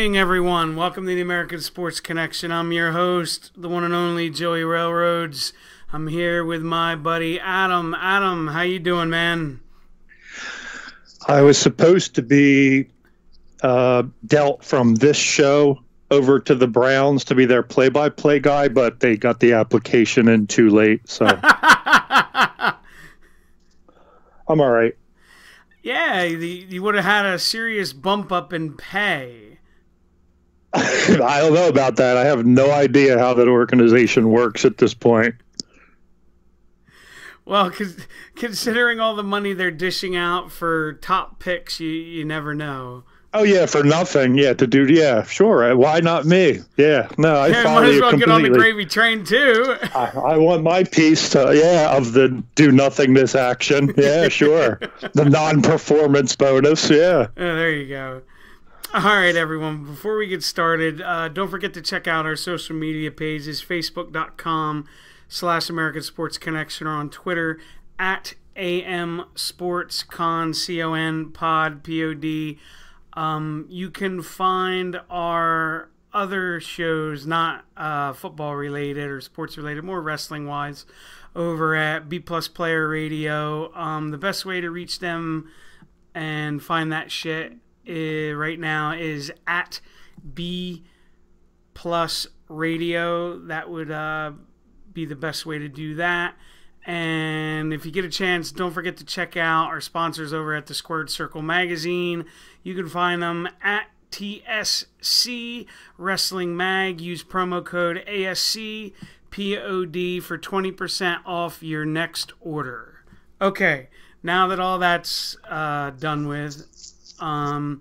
evening, everyone. Welcome to the American Sports Connection. I'm your host, the one and only Joey Railroads. I'm here with my buddy Adam. Adam, how you doing, man? I was supposed to be dealt from this show over to the Browns to be their play-by-play guy, but they got the application in too late, so I'm all right. Yeah, you would have had a serious bump up in pay. I don't know about that. I have no idea how that organization works at this point. Well, considering all the money they're dishing out for top picks, you never know. Oh, yeah, for nothing. Yeah, yeah, sure. Why not me? Yeah, no, I follow might as you well completely. Get on the gravy train, too. I want my piece of the do-nothingness action. Yeah, sure. The non-performance bonus, yeah. There you go. All right, everyone. Before we get started, don't forget to check out our social media pages, facebook.com/American Sports Connection, or on Twitter at AMSportsCon, CON, pod, POD. You can find our other shows, not football related or sports related, more wrestling wise, over at B Plus Player Radio. The best way to reach them and find that shit right now is at B Plus Radio. That would be the best way to do that. And if you get a chance, don't forget to check out our sponsors over at the Squared Circle Magazine. You can find them at TSC Wrestling Mag. Use promo code ASCPOD for 20% off your next order. Okay, now that all that's done with, I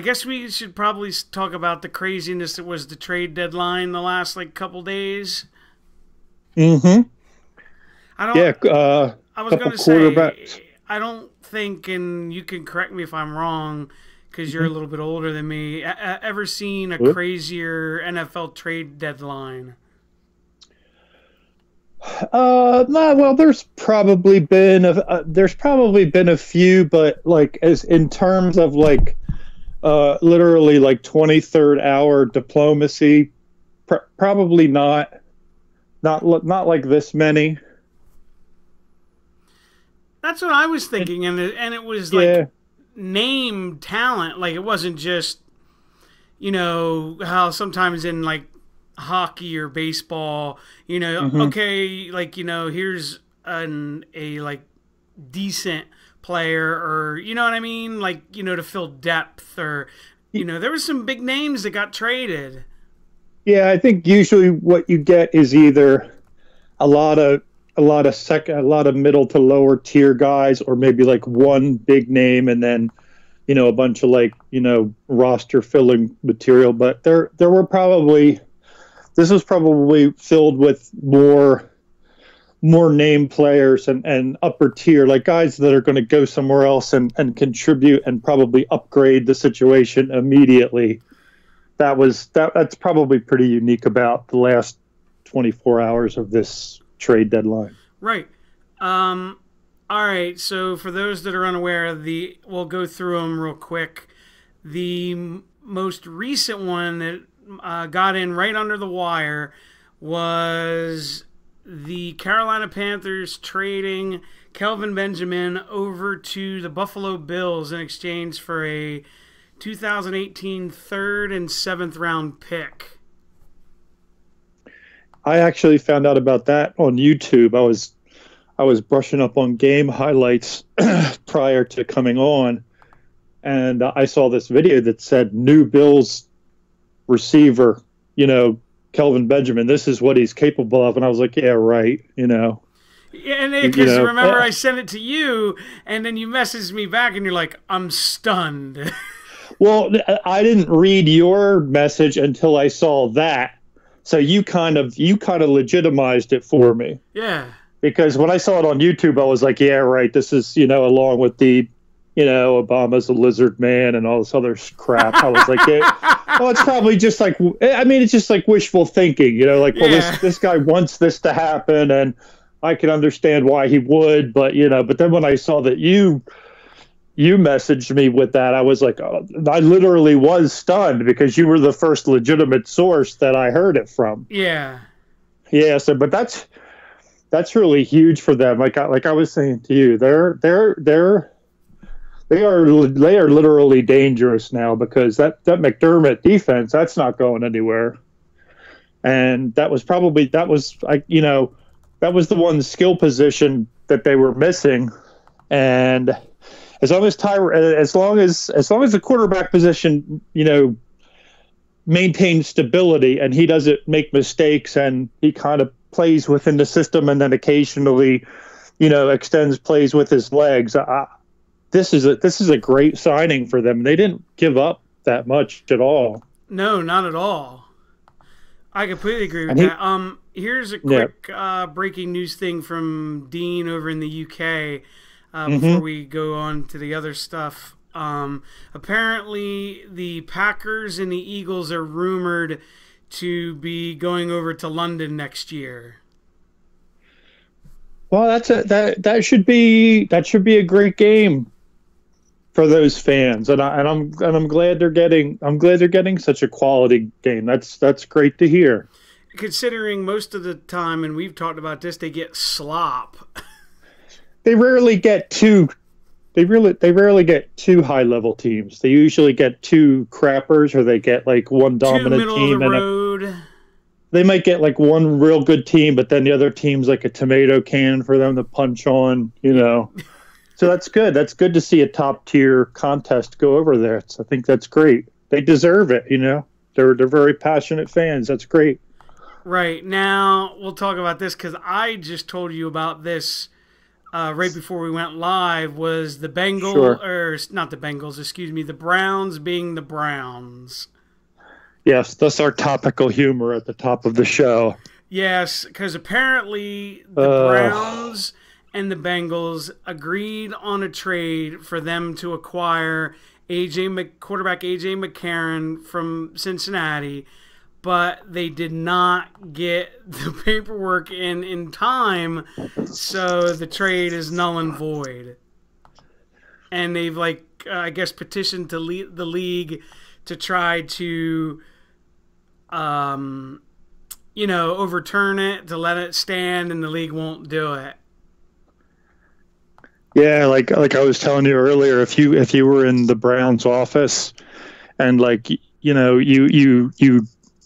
guess we should probably talk about the craziness that was the trade deadline the last couple days. Mm-hmm. I was going to say, I don't think, and you can correct me if I'm wrong, because you're a little bit older than me, ever seen a crazier NFL trade deadline? No, well, there's probably been a few, but as in terms of literally 23rd hour diplomacy, probably not like this many. That's what I was thinking, and it was name talent. It wasn't just, how sometimes in hockey or baseball, okay, here's a decent player, or you know what I mean, to fill depth, or there was some big names that got traded. Yeah, I think usually what you get is either a lot of middle to lower tier guys, or maybe one big name and then a bunch of roster filling material. But this was probably filled with more name players and upper tier, guys that are going to go somewhere else and contribute and probably upgrade the situation immediately. That's probably pretty unique about the last 24 hours of this trade deadline. Right. All right. So for those that are unaware, we'll go through them real quick. The most recent one that got in right under the wire was the Carolina Panthers trading Kelvin Benjamin over to the Buffalo Bills in exchange for a 2018 third and 7th round pick. I actually found out about that on YouTube. I was brushing up on game highlights prior to coming on, and I saw this video that said new Bills receiver, Kelvin Benjamin, this is what he's capable of. And I was like, yeah, right, Yeah, and because remember I sent it to you, and then you messaged me back, and you're like, I'm stunned. Well, I didn't read your message until I saw that. So you kind of legitimized it for me. Yeah. Because when I saw it on YouTube, I was like, yeah, right. This is, along with the, Obama's a lizard man and all this other crap. I was like, well, it's probably just it's just wishful thinking, this guy wants this to happen, and I can understand why he would, but then when I saw that you you messaged me with that, I was like, oh, I literally was stunned because you were the first legitimate source that I heard it from. Yeah. Yeah. So, but that's really huge for them. Like I was saying to you, they are literally dangerous now because that McDermott defense, that's not going anywhere. And that was that was the one skill position that they were missing. And as long as the quarterback position, maintains stability and he doesn't make mistakes and he kind of plays within the system and then occasionally, extends plays with his legs. This is a great signing for them. They didn't give up that much at all. No, not at all. I completely agree with that. Here's a quick breaking news thing from Dean over in the UK before we go on to the other stuff. Apparently, the Packers and the Eagles are rumored to be going over to London next year. Well, that should be a great game for those fans, and I'm glad they're getting such a quality game. That's great to hear. Considering most of the time, and we've talked about this, they get slop. They rarely get two. They rarely get two high level teams. They usually get two crappers, or they get like one dominant team of the road. They might get like one real good team, but then the other team's like a tomato can for them to punch on. So that's good. That's good to see a top tier contest go over there. So I think that's great. They deserve it. They're very passionate fans. That's great. Right. Now we'll talk about this because I just told you about this right before we went live. Was the Bengals or not the Bengals? Excuse me. The Browns being the Browns. Yes, that's our topical humor at the top of the show. Yes, because apparently the Browns and the Bengals agreed on a trade for them to acquire quarterback A.J. McCarron from Cincinnati, but they did not get the paperwork in time, so the trade is null and void. And they've, I guess, petitioned to the league to try to overturn it, to let it stand, and the league won't do it. Yeah, like I was telling you earlier, if you were in the Browns office and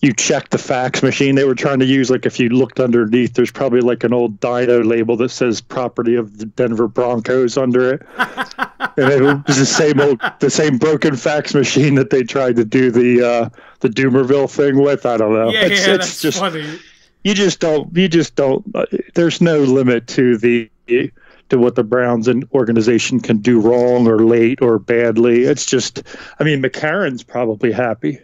you checked the fax machine they were trying to use, if you looked underneath, there's probably like an old Dido label that says property of the Denver Broncos under it. And it was the same broken fax machine that they tried to do the Doomerville thing with. I don't know. It's just funny. You just don't. There's no limit to what the Browns and organization can do wrong or late or badly. It's just, McCarron's probably happy.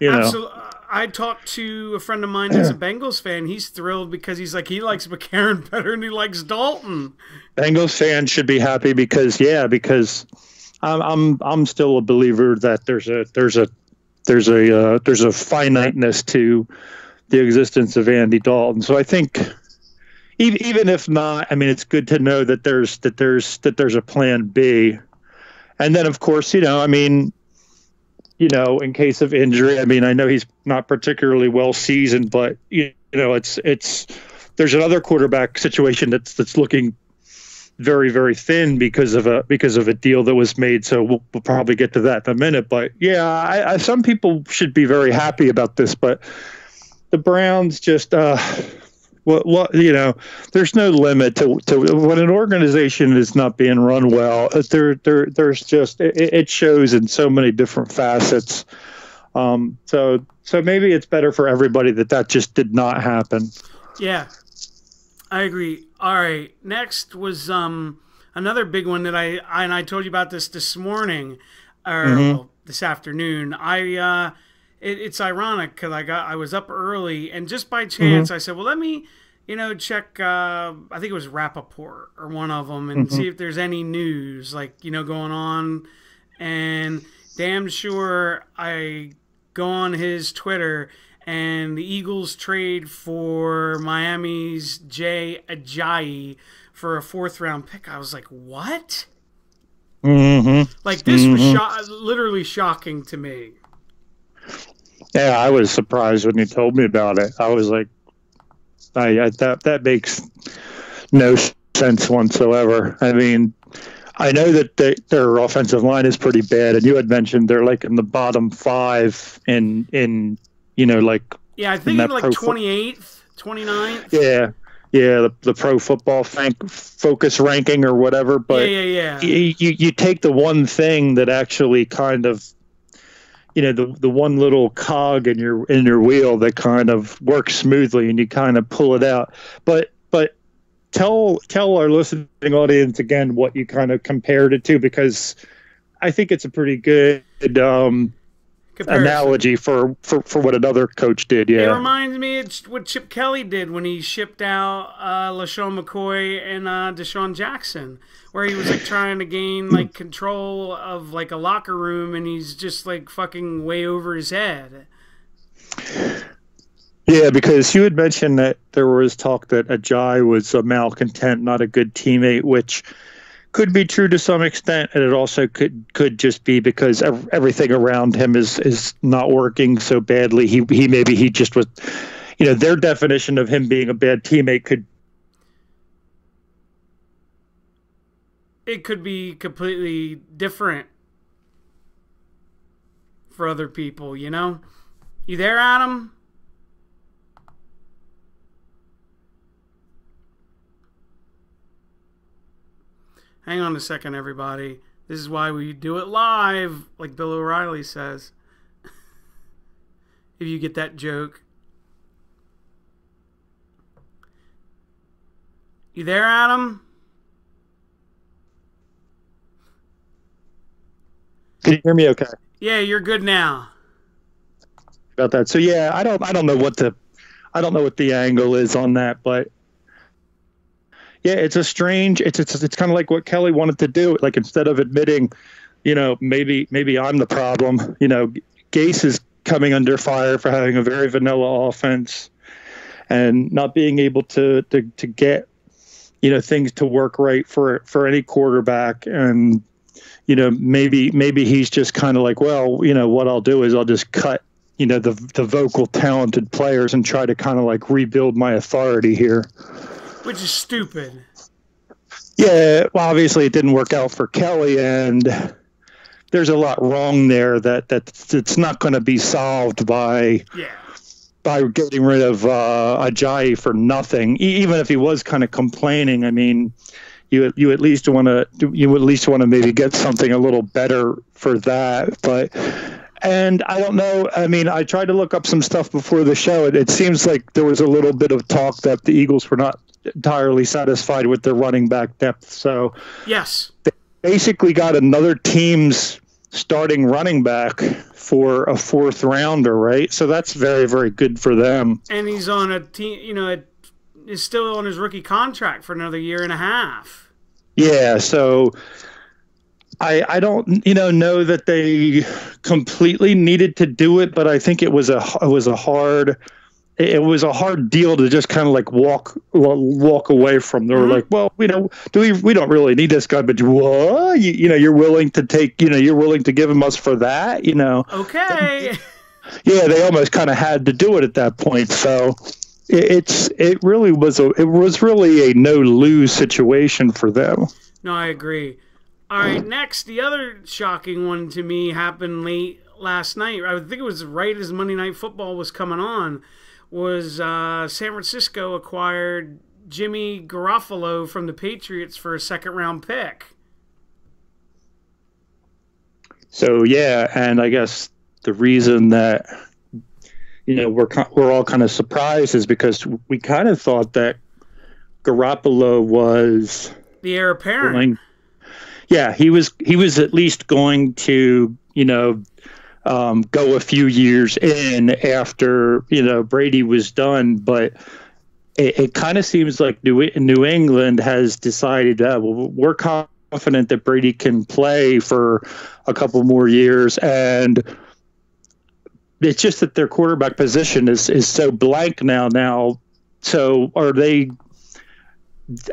Absolutely. I talked to a friend of mine that's a Bengals fan. He's thrilled because he likes McCarron better than he likes Dalton. Bengals fans should be happy because I'm still a believer that there's a finiteness to the existence of Andy Dalton. So I think even if not, it's good to know that there's a plan B. And then of course, in case of injury, I know he's not particularly well seasoned, but it's there's another quarterback situation that's looking very, very thin because of a deal that was made. So we'll probably get to that in a minute. But yeah, some people should be very happy about this, but the Browns just there's no limit to when an organization is not being run well. There's just it shows in so many different facets. So maybe it's better for everybody that just did not happen. Yeah, I agree. All right, next was another big one that I told you about this morning, or this afternoon. It's ironic because I was up early and just by chance I said, well, let me check. I think it was Rappaport or one of them and see if there's any news going on. And damn sure I go on his Twitter and the Eagles trade for Miami's Jay Ajayi for a 4th round pick. I was like, what? Mm-hmm. Like, this was literally shocking to me. Yeah, I was surprised when you told me about it. I was like, that makes no sense whatsoever. I mean, I know that their offensive line is pretty bad, and you had mentioned they're like in the bottom 5 in like. Yeah, I think like 28th, 29th. Yeah, the Pro Football Focus ranking or whatever. But yeah. You take the one thing that actually kind of, the one little cog in your wheel that kind of works smoothly, and you kind of pull it out. But tell our listening audience again what you kind of compared it to, because I think it's a pretty good analogy for what another coach did. Yeah, it reminds me of what Chip Kelly did when he shipped out LaShawn McCoy and Deshaun Jackson, where he was like trying to gain like control of like a locker room, and he's just like fucking way over his head. Yeah, because you had mentioned that there was talk that Ajayi was a malcontent, not a good teammate, which could be true to some extent, and it also could just be because everything around him is not working so badly. He just was, their definition of him being a bad teammate could be completely different for other people. You there, Adam? Hang on a second, everybody. This is why we do it live, like Bill O'Reilly says. If you get that joke. You there, Adam? Can you hear me okay? Yeah, you're good now. About that. So yeah, I don't know what the angle is on that, but yeah, it's a strange. It's kind of like what Kelly wanted to do. Like, instead of admitting, maybe I'm the problem. Gase is coming under fire for having a very vanilla offense and not being able to get things to work right for any quarterback. And maybe he's just kind of like, well, what I'll do is I'll just cut the vocal talented players and try to kind of like rebuild my authority here. Which is stupid. Yeah, well, obviously it didn't work out for Kelly, and there's a lot wrong there that it's not going to be solved by getting rid of Ajayi for nothing. Even if he was kind of complaining, I mean, you at least want to maybe get something a little better for that. And I don't know. I mean, I tried to look up some stuff before the show. It seems like there was a little bit of talk that the Eagles were not entirely satisfied with their running back depth. So yes, they basically got another team's starting running back for a 4th rounder, right? So that's very, very good for them. And he's on a team, is still on his rookie contract for another year and a half. Yeah, so I don't know that they completely needed to do it, but I think it was a hard deal to just kind of like walk away from. They were like, well, we don't really need this guy, but what? You're willing to take, you're willing to give him us for that, Okay. Yeah, they almost kind of had to do it at that point. So it was really a no-lose situation for them. No, I agree. All right, next, the other shocking one to me happened late last night. I think it was right as Monday Night Football was coming on. Was San Francisco acquired Jimmy Garoppolo from the Patriots for a 2nd-round pick. So yeah, and I guess the reason that we're all kind of surprised is because we kind of thought that Garoppolo was the heir apparent. Yeah, he was at least going to go a few years in after Brady was done, but it kind of seems like New England has decided that we're confident that Brady can play for a couple more years, and it's just that their quarterback position is so blank now. So are they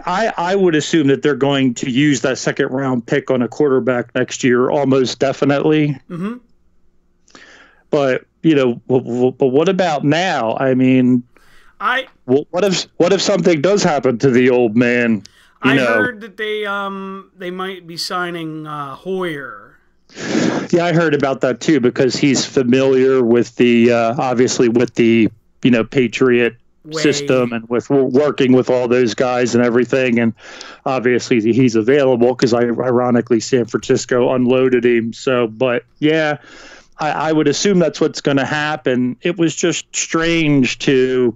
I would assume that they're going to use that second round pick on a quarterback next year, almost definitely. Mm-hmm. But but what about now? I mean, what if something does happen to the old man? I heard that they might be signing Hoyer. Yeah, I heard about that too, because he's familiar with the obviously with the Patriot system and with working with all those guys and everything, and obviously he's available because ironically San Francisco unloaded him. So, but yeah, I would assume that's what's going to happen. It was just strange to.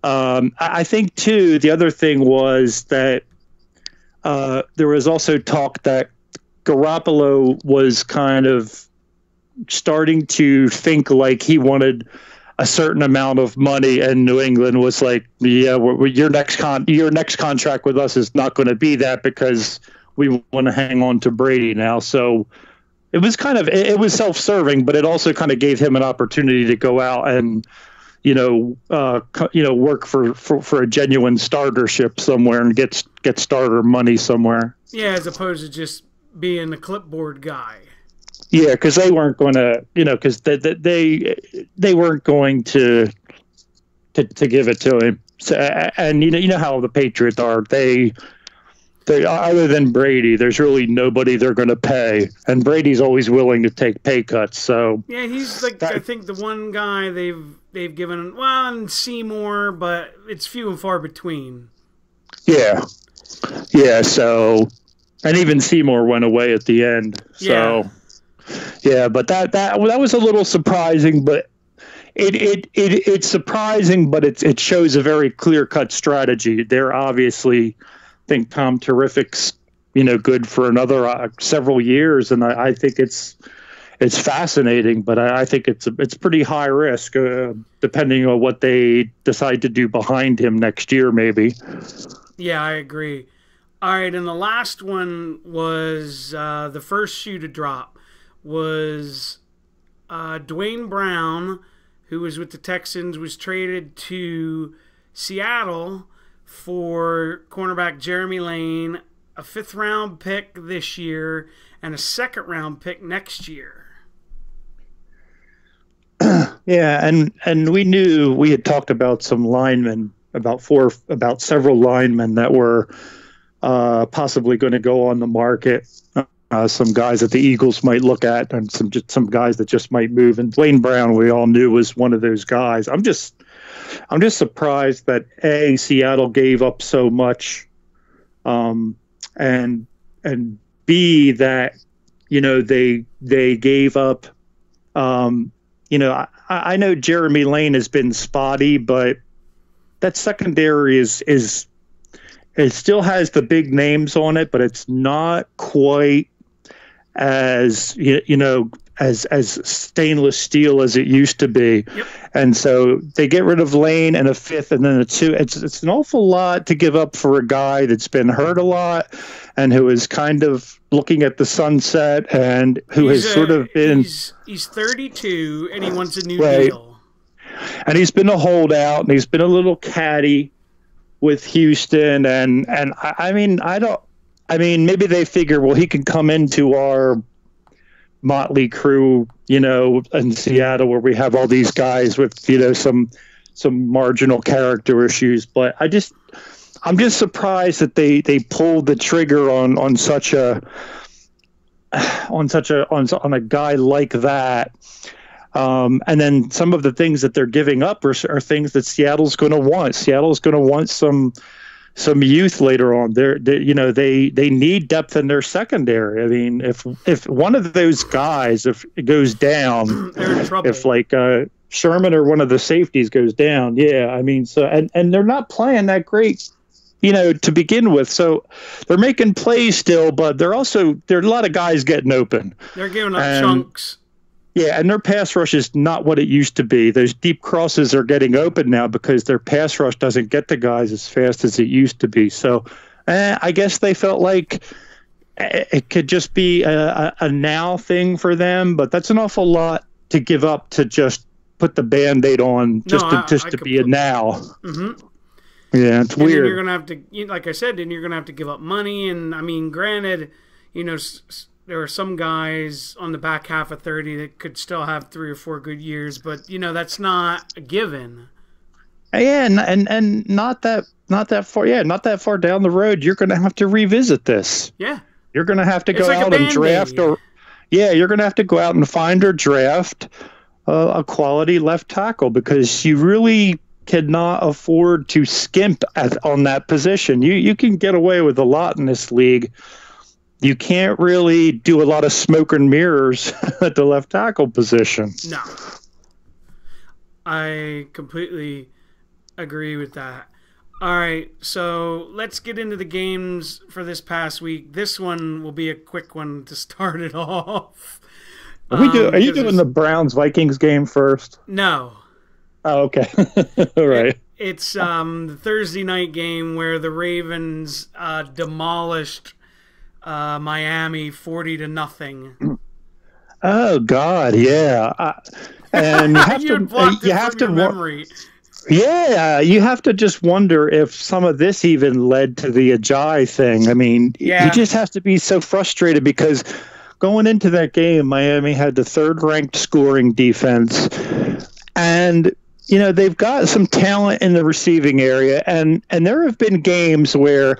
I think too. The other thing was that there was also talk that Garoppolo was kind of starting to think like he wanted a certain amount of money, and New England was like, "Yeah, your next contract with us is not going to be that because we want to hang on to Brady now." So it was it was self-serving, but it also kind of gave him an opportunity to go out and work for a genuine startership somewhere and get starter money somewhere. Yeah, as opposed to just being a clipboard guy. Yeah, because they weren't going to, because they weren't going to give it to him. So, and you know how the Patriots are. They other than Brady, there's really nobody they're going to pay, and Brady's always willing to take pay cuts. So yeah, he's like I think the one guy they've given and Seymour, but it's few and far between. Yeah. So, and even Seymour went away at the end. So. Yeah, but that was a little surprising, but it's surprising, but it shows a very clear-cut strategy. They're obviously think Tom Terrific's good for another several years, and I think it's fascinating, but I think it's pretty high risk depending on what they decide to do behind him next year, maybe. Yeah, I agree. All right, and the last one was the first shoe to drop. Was Dwayne Brown, who was with the Texans, was traded to Seattle for cornerback Jeremy Lane, a 5th-round pick this year, and a 2nd-round pick next year. Yeah, and we had talked about some linemen, about several linemen that were possibly going to go on the market. Some guys that the Eagles might look at, and some guys that just might move. And Dwayne Brown, we all knew, was one of those guys. I'm just surprised that Seattle gave up so much, and B, that they gave up. I know Jeremy Lane has been spotty, but that secondary is it still has the big names on it, but it's not quite as as stainless steel as it used to be. Yep. And so they get rid of Lane and a 5th and then a 2. It's an awful lot to give up for a guy that's been hurt a lot and who is kind of looking at the sunset and who has sort of been he's 32 and he wants a new right. deal. And he's been a holdout and he's been a little catty with Houston and I mean, maybe they figure, well, he can come into our motley crew, in Seattle where we have all these guys with, some marginal character issues. But I'm just surprised that they pulled the trigger on a guy like that. And then some of the things that they're giving up are things that Seattle's going to want. Seattle's going to want some youth later on. They need depth in their secondary. I mean, if one of those guys, if it goes down, they're in trouble. If like Sherman or one of the safeties goes down, yeah, I mean, so and they're not playing that great, to begin with. So they're making plays still, but there are a lot of guys getting open. They're giving up chunks. Yeah, and their pass rush is not what it used to be. Those deep crosses are getting open now because their pass rush doesn't get the guys as fast as it used to be. So I guess they felt like it could just be a now thing for them, but that's an awful lot to give up to just put the Band-Aid on to be a now. Mm-hmm. Yeah, it's and weird. then you're gonna have to, like I said, then you're gonna have to give up money. And I mean, granted, there are some guys on the back half of 30 that could still have 3 or 4 good years, but that's not a given. Yeah, and not that far. Yeah, not that far down the road, you're going to have to revisit this. Yeah, you're going to have to go like out and draft, you're going to have to go out and find or draft a quality left tackle, because you really cannot afford to skimp on that position. You can get away with a lot in this league. You can't really do a lot of smoke and mirrors at the left tackle position. No, I completely agree with that. All right, so let's get into the games for this past week. This one will be a quick one to start it off. Are you doing the Browns-Vikings game first? No. Oh, okay. All right. It's the Thursday night game where the Ravens demolished Miami 40-0. Oh God, yeah. And you have to memory. Yeah, you have to just wonder if some of this even led to the Ajayi thing. I mean, he just has to be so frustrated, because going into that game, Miami had the 3rd-ranked scoring defense, and they've got some talent in the receiving area, and there have been games where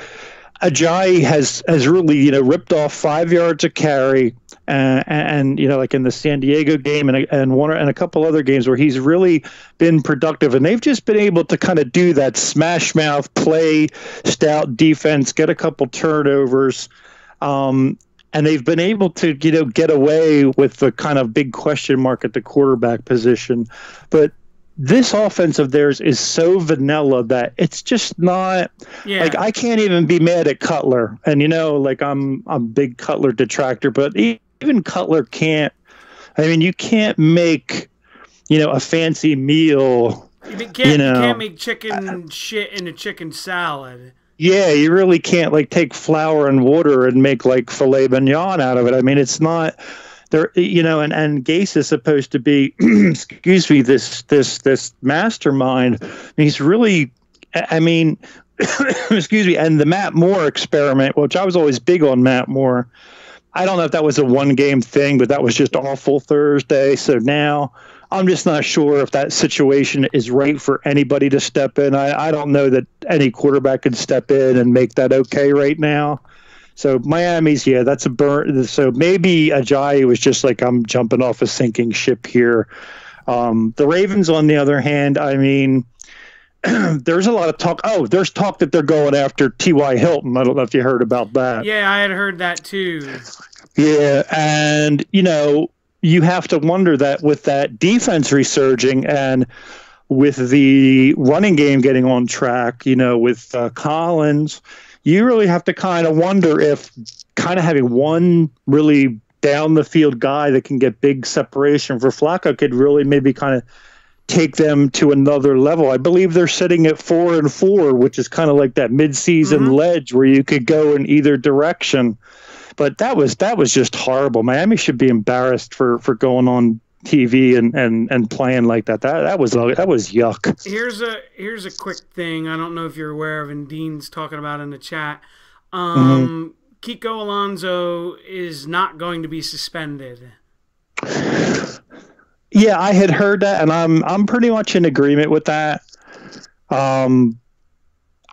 Ajayi has really ripped off 5 yards a carry, and like in the San Diego game and a couple other games where he's really been productive, and they've just been able to kind of do that smash mouth play, stout defense, get a couple turnovers, and they've been able to get away with the kind of big question mark at the quarterback position, but this offense of theirs is so vanilla that it's just not like, I can't even be mad at Cutler. And, like I'm a big Cutler detractor, but even Cutler can't, you can't make, a fancy meal. You can't make chicken shit into chicken salad. Yeah, you really can't take flour and water and make filet mignon out of it. It's not there, and Gase is supposed to be, excuse me, this mastermind. He's really, excuse me, and the Matt Moore experiment, which I was always big on Matt Moore. I don't know if that was a 1-game thing, but that was just awful Thursday. So now I'm just not sure if that situation is right for anybody to step in. I don't know that any quarterback can step in and make that okay right now. So Miami's, that's a burn. So maybe Ajayi was just I'm jumping off a sinking ship here. The Ravens, on the other hand, there's a lot of talk. Oh, there's talk that they're going after T.Y. Hilton. I don't know if you heard about that. Yeah, I had heard that too. Yeah, and, you have to wonder that with that defense resurging and with the running game getting on track, with Collins, you really have to kind of wonder if kind of having one really down the field guy that can get big separation for Flacco could really maybe kind of take them to another level. I believe they're sitting at 4-4, which is kind of like that midseason ledge where you could go in either direction. But that was just horrible. Miami should be embarrassed for going on TV and playing like that. That was yuck. Here's a quick thing. I don't know if you're aware of, and Dean's talking about in the chat. Kiko Alonso is not going to be suspended. Yeah, I had heard that, and I'm pretty much in agreement with that.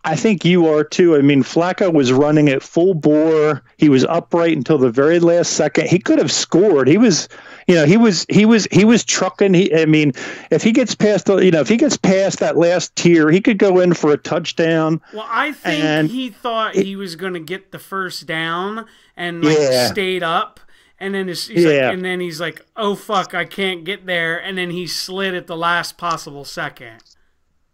I think you are too. Flacco was running at full bore. He was upright until the very last second. He could have scored. He was trucking. If he gets past that last tier, he could go in for a touchdown. Well, I think he thought he was going to get the first down and stayed up. And then he's like, oh fuck, I can't get there. And then he slid at the last possible second.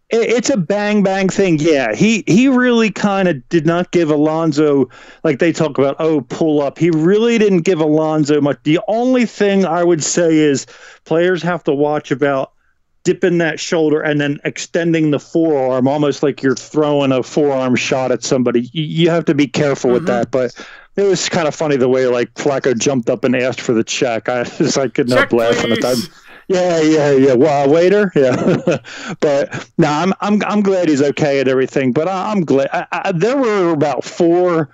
It's a bang bang thing. Yeah, he really kind of did not give Alonso, like they talk about, pull up. He really didn't give Alonso much. The only thing I would say is players have to watch about dipping that shoulder and then extending the forearm, almost like you're throwing a forearm shot at somebody. You have to be careful with that. But it was kind of funny the way Flacco jumped up and asked for the check. I could not laugh at that. Yeah. Wow, waiter. Yeah, but no, I'm glad he's okay and everything. But I'm glad there were about 4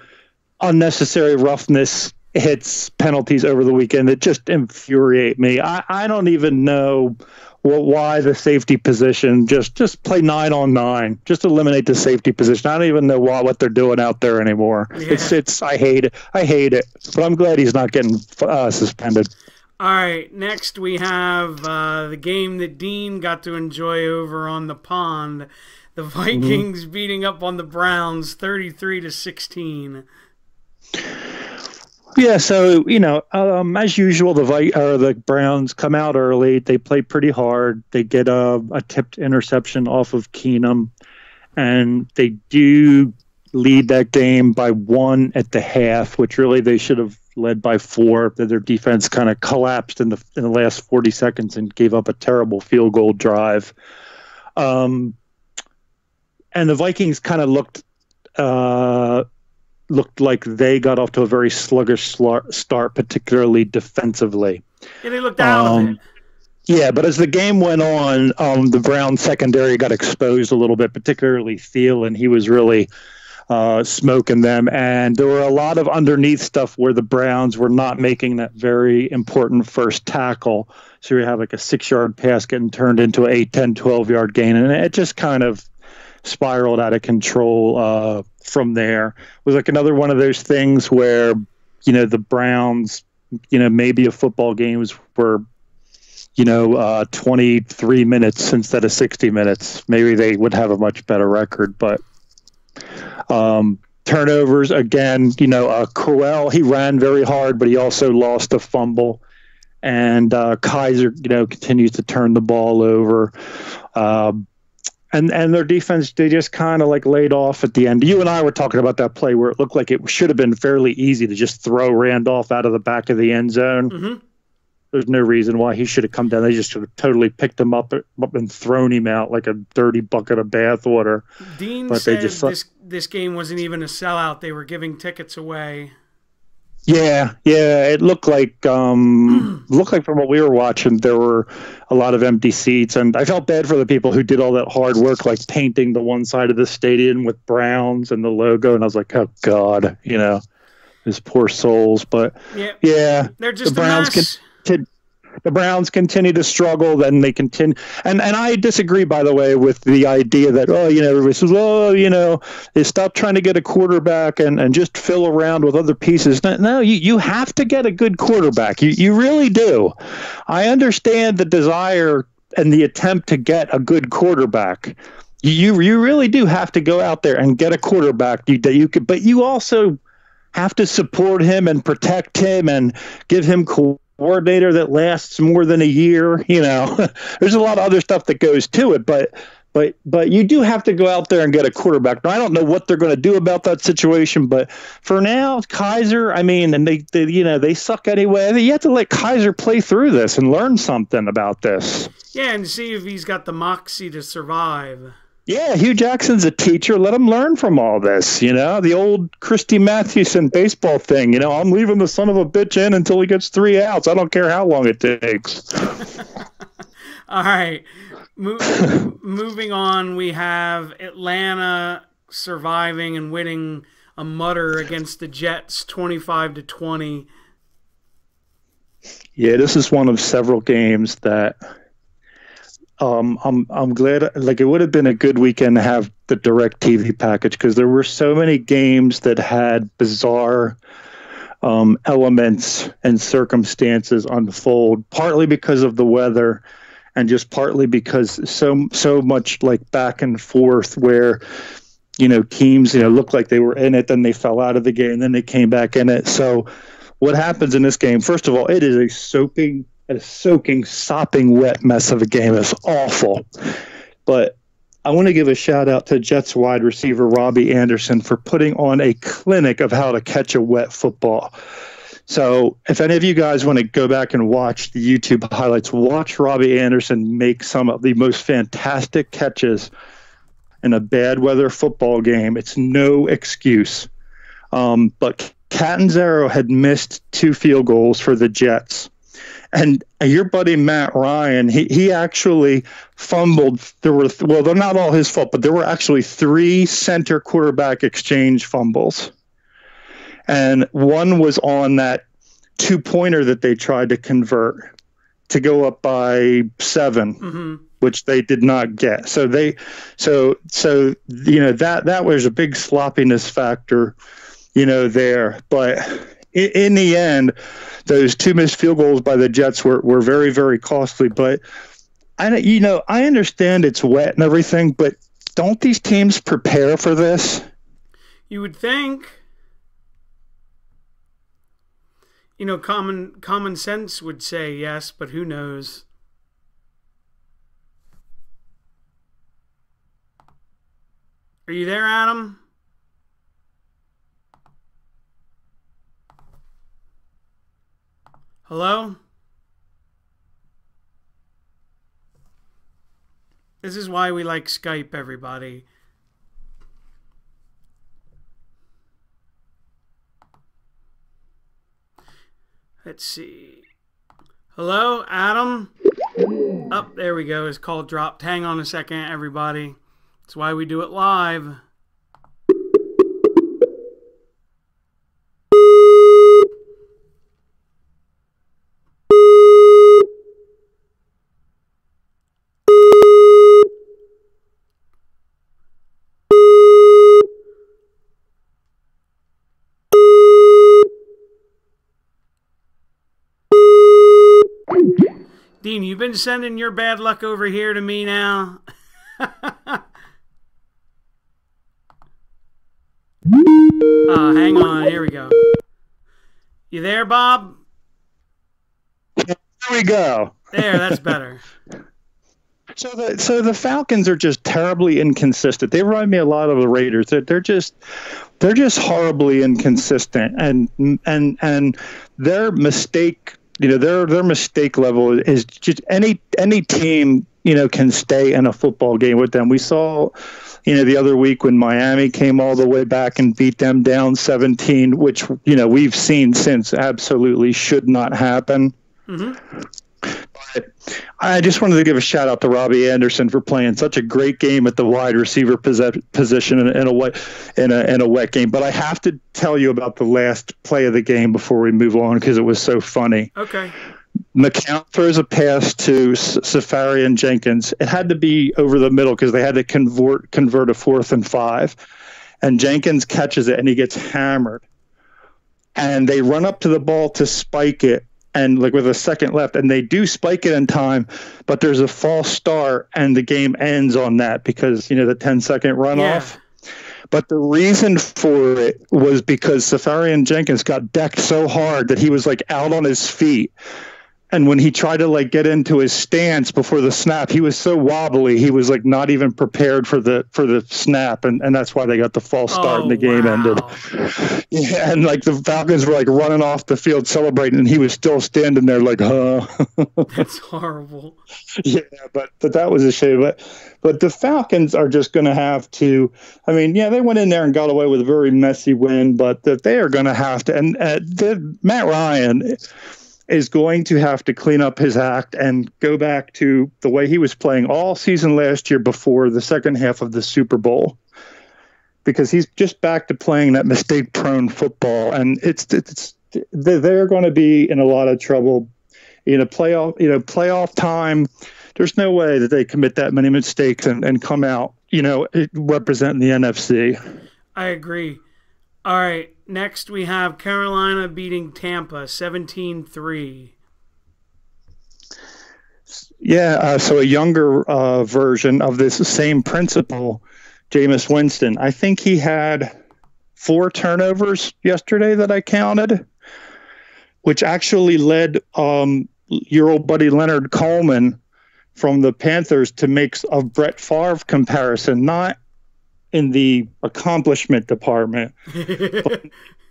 unnecessary roughness hits penalties over the weekend that just infuriate me. I don't even know why the safety position just play 9-on-9, just eliminate the safety position. I don't even know what they're doing out there anymore. Yeah. It's I hate it. But I'm glad he's not getting suspended. All right, next we have the game that Dean got to enjoy over on the pond. The Vikings beating up on the Browns 33-16. Yeah, so as usual, the Browns come out early. They play pretty hard. They get a tipped interception off of Keenum, and they do lead that game by 1 at the half, which really they should have led by 4. Their defense kind of collapsed in the last 40 seconds and gave up a terrible field goal drive. And the Vikings kind of looked like they got off to a very sluggish start, particularly defensively. Yeah, they looked out of it. Yeah, but as the game went on, the Browns secondary got exposed a little bit, particularly Thielen. He was really smoking them, and there were a lot of underneath stuff where the Browns were not making that very important first tackle. So you have like a 6-yard pass getting turned into a 10, 12-yard gain, and it just kind of spiraled out of control from there. It was like another one of those things where, the Browns, maybe a football games were, 23 minutes instead of 60 minutes. Maybe they would have a much better record, but turnovers again, Crowell, he ran very hard, but he also lost a fumble, and Kizer, continues to turn the ball over. And their defense, they just kind of like laid off at the end. You and I were talking about that play where it looked like it should have been fairly easy to just throw Randolph out of the back of the end zone. Mm-hmm. There's no reason why he should have come down. They just should have totally picked him up and thrown him out like a dirty bucket of bathwater. Dean said this game wasn't even a sellout. They were giving tickets away. Yeah, it looked like from what we were watching, there were a lot of empty seats, and I felt bad for the people who did all that hard work, like painting the one side of the stadium with Browns and the logo, and I was like, oh God, these poor souls. But yeah, they're just the Browns. The Browns continue to struggle, then they continue. And I disagree, by the way, with the idea that, everybody says, they stop trying to get a quarterback and just fill around with other pieces. No, you have to get a good quarterback. You really do. I understand the desire and the attempt to get a good quarterback. You really do have to go out there and get a quarterback that you could, but you also have to support him and protect him and give him coordinator that lasts more than a year. There's a lot of other stuff that goes to it, but you do have to go out there and get a quarterback. Now, I don't know what they're going to do about that situation, but for now, Kizer, and they suck anyway. You have to let Kizer play through this and learn something about this. Yeah, and see if he's got the moxie to survive. Yeah, Hugh Jackson's a teacher. Let him learn from all this, the old Christy Mathewson baseball thing. I'm leaving the son of a bitch in until he gets 3 outs. I don't care how long it takes. All right. Moving on, we have Atlanta surviving and winning a mutter against the Jets 25-20. Yeah, this is one of several games that I'm glad. Like, it would have been a good weekend to have the DirecTV package, because there were so many games that had bizarre elements and circumstances unfold, partly because of the weather and just partly because so much like back and forth where teams looked like they were in it, then they fell out of the game, then they came back in it. So what happens in this game, first of all, it is a soaking, sopping wet mess of a game. It's awful. But I want to give a shout out to Jets wide receiver Robbie Anderson for putting on a clinic of how to catch a wet football. So if any of you guys want to go back and watch the YouTube highlights, watch Robbie Anderson make some of the most fantastic catches in a bad weather football game. It's no excuse. But Catanzaro had missed 2 field goals for the Jets. And your buddy Matt Ryan, he actually fumbled. They're not all his fault, but there were actually 3 center quarterback exchange fumbles. And one was on that 2-pointer that they tried to convert to go up by 7, which they did not get. So that was a big sloppiness factor, there. But in the end, those 2 missed field goals by the Jets were very, very costly. But I understand it's wet and everything, but don't these teams prepare for this? You would think. Common sense would say yes, but who knows? Are you there, Adam? Hello? This is why we like Skype, everybody. Let's see. Hello, Adam? Oh, there we go. His call dropped. Hang on a second, everybody. That's why we do it live. Dean, you've been sending your bad luck over here to me now. Hang on. Here we go. You there, Bob? There we go. There, that's better. So the Falcons are just terribly inconsistent. They remind me a lot of the Raiders. They're just horribly inconsistent, and their mistake. Their mistake level is just any team, can stay in a football game with them. We saw, the other week when Miami came all the way back and beat them down 17, which, we've seen since absolutely should not happen. Mm-hmm. But I just wanted to give a shout out to Robbie Anderson for playing such a great game at the wide receiver position in a wet game. But I have to tell you about the last play of the game before we move on because it was so funny. Okay. McCown throws a pass to Safarian Jenkins. It had to be over the middle because they had to convert a 4th and 5. And Jenkins catches it and he gets hammered. And they run up to the ball to spike it. And with a second left, and they do spike it in time, but there's a false start, and the game ends on that because, the 10-second runoff. Yeah. But the reason for it was because Safarian Jenkins got decked so hard that he was, out on his feet. And when he tried to get into his stance before the snap, he was so wobbly. He was not even prepared for the snap, and that's why they got the false start and the game ended. Yeah, and the Falcons were running off the field celebrating, and he was still standing there huh? That's horrible. Yeah, but that was a shame. But the Falcons are just going to have to. I mean, yeah, they went in there and got away with a very messy win, but that they are going to have to. And Matt Ryan is going to have to clean up his act and go back to the way he was playing all season last year before the second half of the Super Bowl, because he's just back to playing that mistake-prone football, and they're going to be in a lot of trouble in a playoff time. There's no way that they commit that many mistakes and come out, representing the NFC. I agree. All right. Next, we have Carolina beating Tampa 17-3. Yeah, so a younger version of this same principle, Jameis Winston. I think he had 4 turnovers yesterday that I counted, which actually led your old buddy Leonard Coleman from the Panthers to make a Brett Favre comparison, not in the accomplishment department,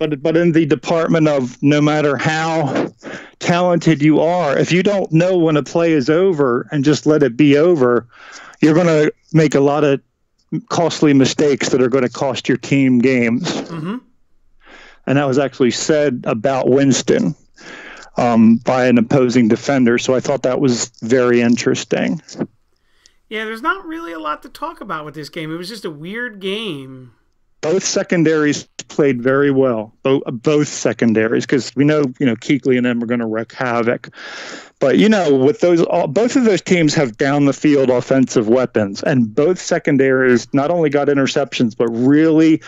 but in the department of no matter how talented you are, if you don't know when a play is over and just let it be over, you're going to make a lot of costly mistakes that are going to cost your team games. Mm-hmm. And that was actually said about Winston. by an opposing defender. So I thought that was very interesting. Yeah, there's not really a lot to talk about with this game. It was just a weird game. Both secondaries played very well. Both secondaries, because we know Kuechly and them are going to wreak havoc. But with both of those teams have down the field offensive weapons, and both secondaries not only got interceptions but really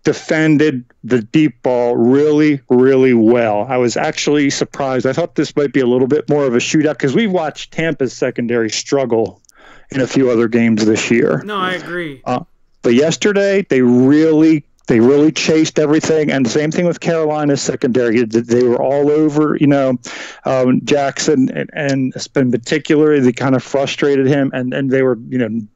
defended the deep ball really, really well. I was actually surprised. I thought this might be a little bit more of a shootout because we've watched Tampa's secondary struggle in a few other games this year. No, I agree. But yesterday, they really chased everything, and the same thing with Carolina's secondary. They were all over, Jackson, and in particular, they kind of frustrated him, and they were,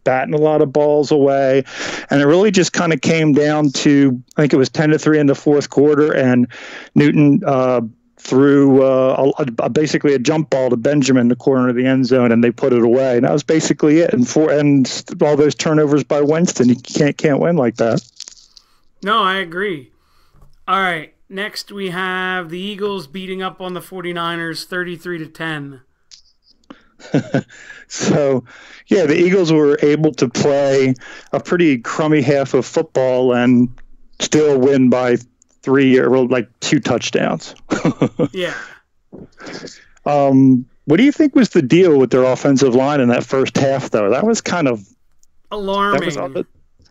batting a lot of balls away, and it really just kind of came down to, I think it was 10-3 in the fourth quarter, and Newton threw basically a jump ball to Benjamin in the corner of the end zone, and they put it away. And that was basically it. And all those turnovers by Winston, you can't win like that. No, I agree. All right, next we have the Eagles beating up on the 49ers 33-10. So, yeah, the Eagles were able to play a pretty crummy half of football and still win by 2 touchdowns. Yeah. What do you think was the deal with their offensive line in that first half, though? That was kind of alarming.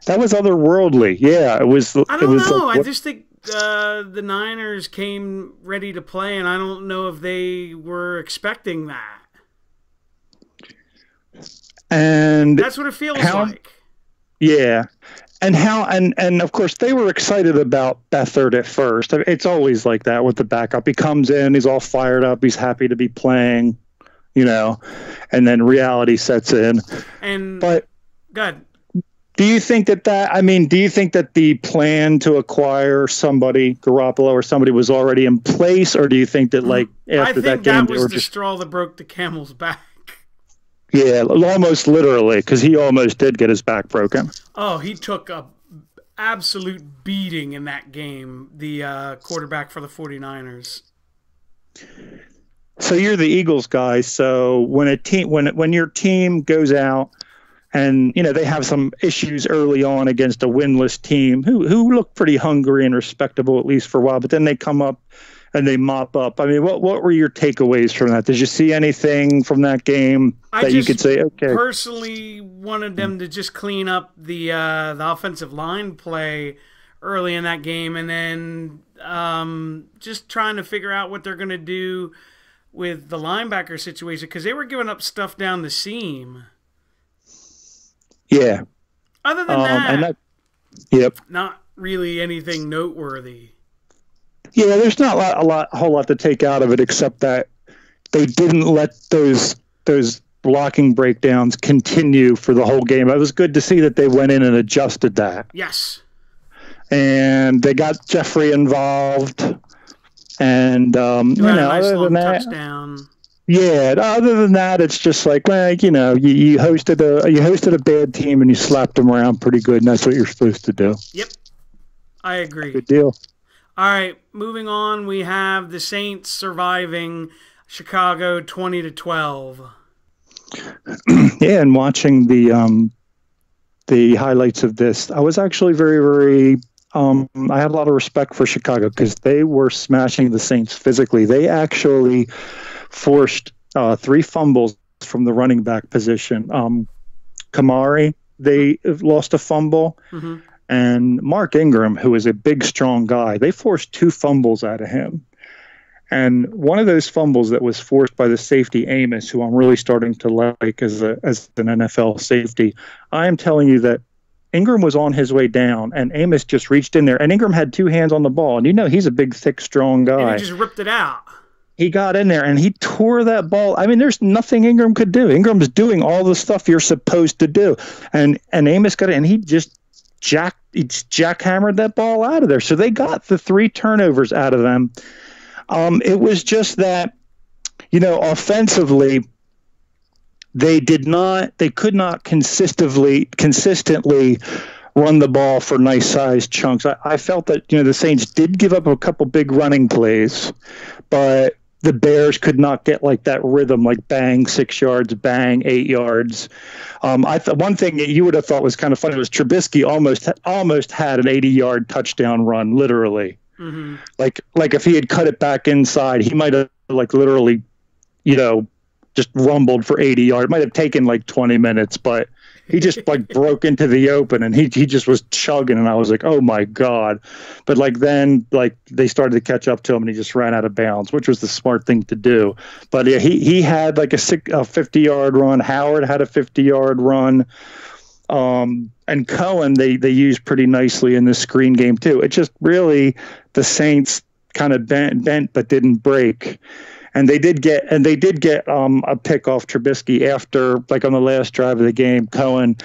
That was otherworldly. Yeah, it was. I don't know. I just think the Niners came ready to play, and I don't know if they were expecting that. And that's what it feels like. Yeah. And of course they were excited about Beathard at first. I mean, it's always like that with the backup. He comes in, he's all fired up, he's happy to be playing, and then reality sets in. But good. Do you think that the plan to acquire somebody, Garoppolo or somebody, was already in place, or do you think that after that game that was the straw that broke the camel's back? Yeah, almost literally, because he almost did get his back broken. Oh, he took a absolute beating in that game, the quarterback for the 49ers. So you're the Eagles guy. So when your team goes out and they have some issues early on against a winless team who look pretty hungry and respectable at least for a while, but then they come up and they mop up. I mean, what were your takeaways from that? Did you see anything from that game that you could say, okay? I personally wanted them to just clean up the offensive line play early in that game, and then just trying to figure out what they're going to do with the linebacker situation, because they were giving up stuff down the seam. Yeah. Other than that, yep, not really anything noteworthy. Yeah, there's not a whole lot to take out of it, except that they didn't let those blocking breakdowns continue for the whole game. It was good to see that they went in and adjusted that. Yes. And they got Jeffrey involved, and nice other than that, touchdown. Yeah, other than that, it's just like, you hosted a bad team and you slapped them around pretty good, and that's what you're supposed to do. Yep, I agree. Good deal. All right, moving on, we have the Saints surviving Chicago 20-12. Yeah, and watching the highlights of this, I was actually very, very. I had a lot of respect for Chicago because they were smashing the Saints physically. They actually forced 3 fumbles from the running back position. Kamari, they lost a fumble. Mm-hmm. And Mark Ingram, who is a big, strong guy, they forced 2 fumbles out of him. And one of those fumbles that was forced by the safety Amos, who I'm really starting to like as an NFL safety, I am telling you that Ingram was on his way down, and Amos just reached in there. And Ingram had 2 hands on the ball. And he's a big, thick, strong guy. And he just ripped it out. He got in there, and he tore that ball. I mean, there's nothing Ingram could do. Ingram's doing all the stuff you're supposed to do. And Amos got it, and he just jackhammered that ball out of there. So they got the 3 turnovers out of them. It was just that, offensively, they could not consistently run the ball for nice sized chunks. I felt that, the Saints did give up a couple big running plays, but the Bears could not get like that rhythm, like bang 6 yards, bang 8 yards. One thing that you would have thought was kind of funny was Trubisky almost had an 80-yard touchdown run, literally. Mm-hmm. Like if he had cut it back inside, he might have like literally, just rumbled for 80 yards. It might have taken like 20 minutes, but he just like broke into the open and he just was chugging, and I was like, oh my God. But like then like they started to catch up to him and he just ran out of bounds, which was the smart thing to do. But yeah, he had like a 50-yard run. Howard had a 50-yard run. And Cohen they used pretty nicely in the screen game too. It just really, the Saints kind of bent but didn't break. And they did get a pick off Trubisky after, like on the last drive of the game. Cohen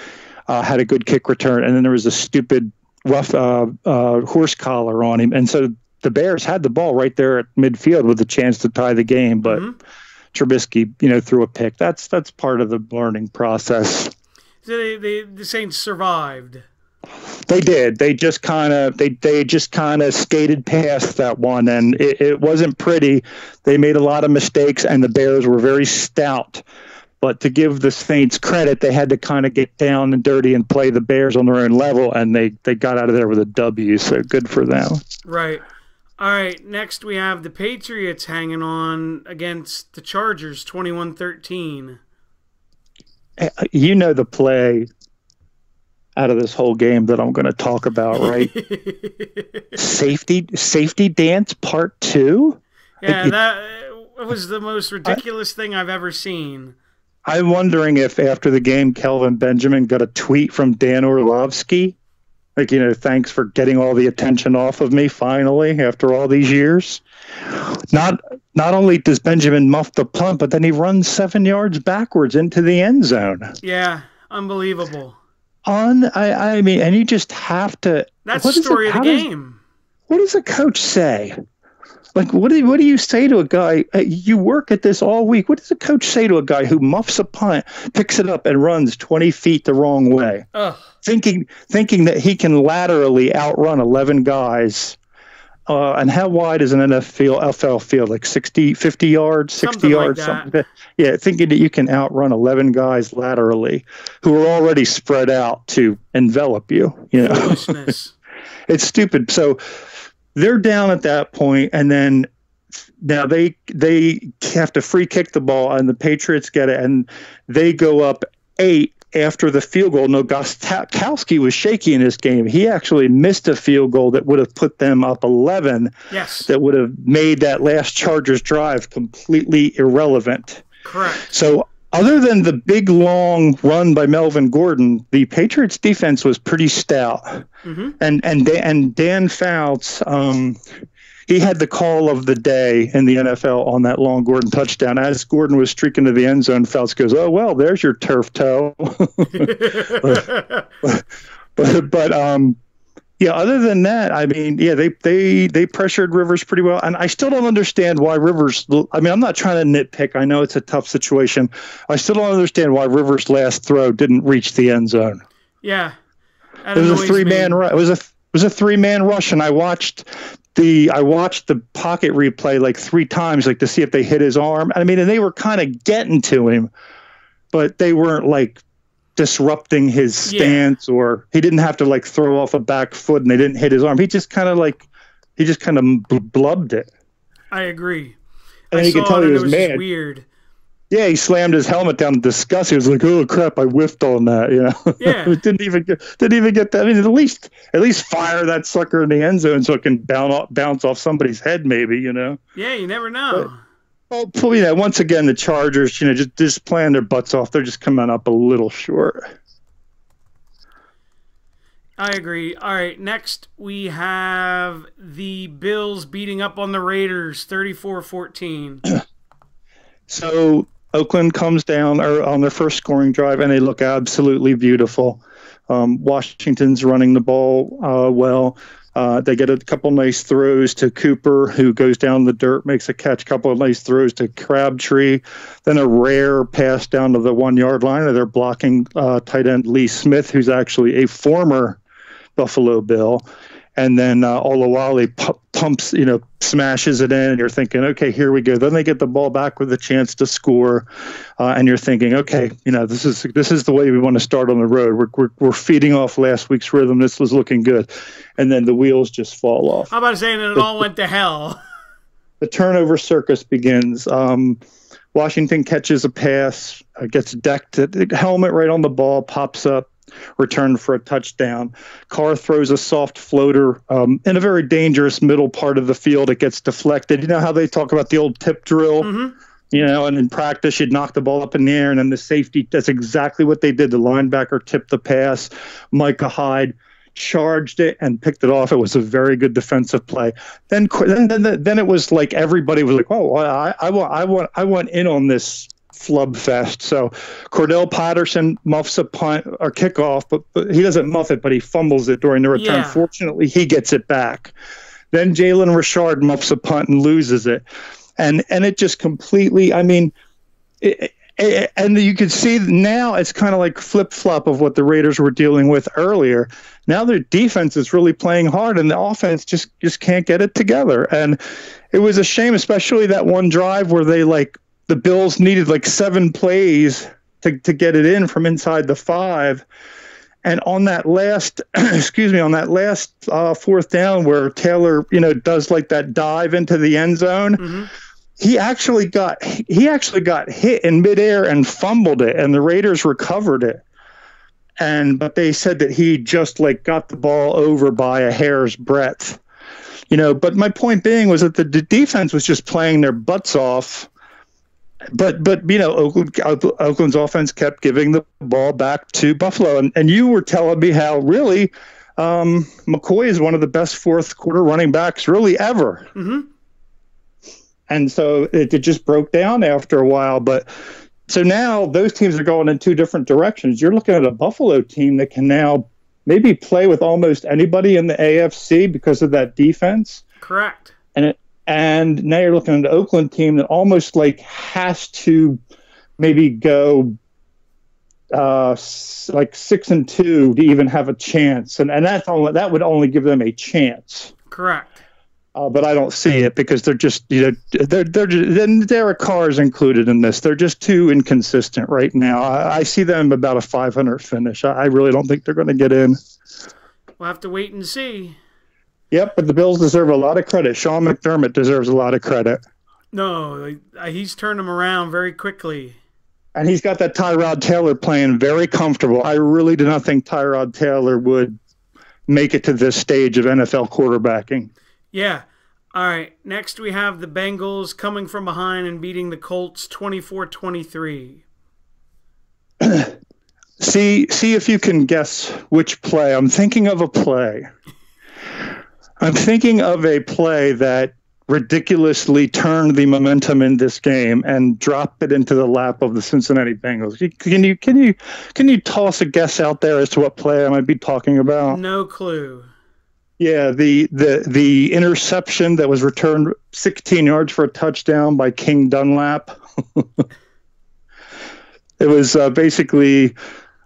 had a good kick return, and then there was a stupid rough horse collar on him, and so the Bears had the ball right there at midfield with a chance to tie the game. But Trubisky, threw a pick. That's part of the learning process. So the Saints survived. They did. They just kind of skated past that one, and it wasn't pretty. They made a lot of mistakes, and the Bears were very stout. But to give the Saints credit, they had to kind of get down and dirty and play the Bears on their own level, and they got out of there with a W. So good for them. Right. All right. Next, we have the Patriots hanging on against the Chargers, 21-13. You know the play out of this whole game that I'm going to talk about, right? Safety dance part 2. Yeah, that was the most ridiculous thing I've ever seen. I'm wondering if after the game, Kelvin Benjamin got a tweet from Dan Orlovsky, like, thanks for getting all the attention off of me finally after all these years. Not only does Benjamin muff the punt, but then he runs 7 yards backwards into the end zone. Yeah, unbelievable. I mean, and you just have to. That's the story of the game. What does a coach say? Like, what do you say to a guy? You work at this all week. What does a coach say to a guy who muffs a punt, picks it up, and runs 20 feet the wrong way, thinking that he can laterally outrun 11 guys? And how wide is an NFL field? Like 50 yards, 60 something yards, like something like that. Yeah, thinking that you can outrun 11 guys laterally who are already spread out to envelop you. Foolishness. It's stupid. So they're down at that point, and then now they have to free kick the ball, and the Patriots get it, and they go up 8 after the field goal. No, Gostkowski was shaky in this game. He actually missed a field goal that would have put them up 11. Yes. That would have made that last Chargers drive completely irrelevant. Correct. So other than the big, long run by Melvin Gordon, the Patriots defense was pretty stout. Mm-hmm. And Dan Fouts, he had the call of the day in the NFL on that long Gordon touchdown. As Gordon was streaking to the end zone, Fouts goes, "Oh, well, there's your turf toe." but yeah, other than that, I mean, yeah, they pressured Rivers pretty well. And I still don't understand why Rivers, I mean, I'm not trying to nitpick. I know it's a tough situation. I still don't understand why Rivers' last throw didn't reach the end zone. Yeah. It was a 3-man rush. It was a 3-man rush, and I watched the pocket replay like 3 times, like to see if they hit his arm. I mean, and they were kind of getting to him, but they weren't like disrupting his stance, or he didn't have to like throw off a back foot and they didn't hit his arm. He just kind of blubbed it. I agree. And you could tell he was mad. Weird. Yeah, he slammed his helmet down in disgust. He was like, "Oh crap, I whiffed on that." Yeah. It didn't even get that. I mean, at least fire that sucker in the end zone so it can bounce off somebody's head, maybe. Yeah, you never know. Once again, the Chargers, just playing their butts off. They're just coming up a little short. I agree. All right, next we have the Bills beating up on the Raiders, 34-14. So Oakland comes down on their first scoring drive, and they look absolutely beautiful. Washington's running the ball well. They get a couple nice throws to Cooper, who goes down the dirt, makes a catch, couple of nice throws to Crabtree. Then a rare pass down to the 1-yard line, and they're blocking tight end Lee Smith, who's actually a former Buffalo Bill. and then Olawale pumps, smashes it in, and you're thinking, okay, here we go. Then they get the ball back with a chance to score, and you're thinking, okay, this is the way we want to start on the road. We're feeding off last week's rhythm. This was looking good, and then the wheels just fall off. How about saying it all went to hell? The turnover circus begins. Washington catches a pass, gets decked, helmet right on the ball, pops up. Returned for a touchdown. Carr throws a soft floater in a very dangerous middle part of the field. It gets deflected. You know how they talk about the old tip drill? Mm-hmm. And in practice, you'd knock the ball up in the air, and then the safety, that's exactly what they did. The linebacker tipped the pass. Micah Hyde charged it and picked it off. It was a very good defensive play. Then it was like everybody was like, oh, I want in on this flub fest. So Cordell Patterson muffs a punt or kickoff, but he doesn't muff it, but he fumbles it during the return. Yeah. Fortunately, he gets it back. Then Jalen Richard muffs a punt and loses it. And it just completely, and you can see now it's kind of like flip-flop of what the Raiders were dealing with earlier. Now their defense is really playing hard, and the offense just can't get it together. And it was a shame, especially that one drive where the Bills needed 7 plays to get it in from inside the 5. And on that last, fourth down where Taylor, does that dive into the end zone, mm-hmm. he actually got hit in midair and fumbled it, and the Raiders recovered it. But they said that he just got the ball over by a hair's breadth, But my point being was that the defense was just playing their butts off. But Oakland's offense kept giving the ball back to Buffalo, and you were telling me how really McCoy is one of the best fourth quarter running backs really ever. Mm-hmm. And so it just broke down after a while. But so now those teams are going in two different directions. You're looking at a Buffalo team that can now maybe play with almost anybody in the AFC because of that defense. Correct. And now you're looking at an Oakland team that almost has to maybe go 6-2 to even have a chance, and that would only give them a chance. Correct. But I don't see it because they're just Derek Carr is included in this. They're just too inconsistent right now. I see them about a 500 finish. I really don't think they're going to get in. We'll have to wait and see. Yep, but the Bills deserve a lot of credit. Sean McDermott deserves a lot of credit. No, he's turned them around very quickly. And he's got that Tyrod Taylor playing very comfortable. I really do not think Tyrod Taylor would make it to this stage of NFL quarterbacking. Yeah. All right. Next, we have the Bengals coming from behind and beating the Colts 24-23. See if you can guess which play. I'm thinking of a play. I'm thinking of a play that ridiculously turned the momentum in this game and dropped it into the lap of the Cincinnati Bengals. Can you toss a guess out there as to what play I might be talking about? No clue. Yeah, the interception that was returned 16 yards for a touchdown by King Dunlap. It was basically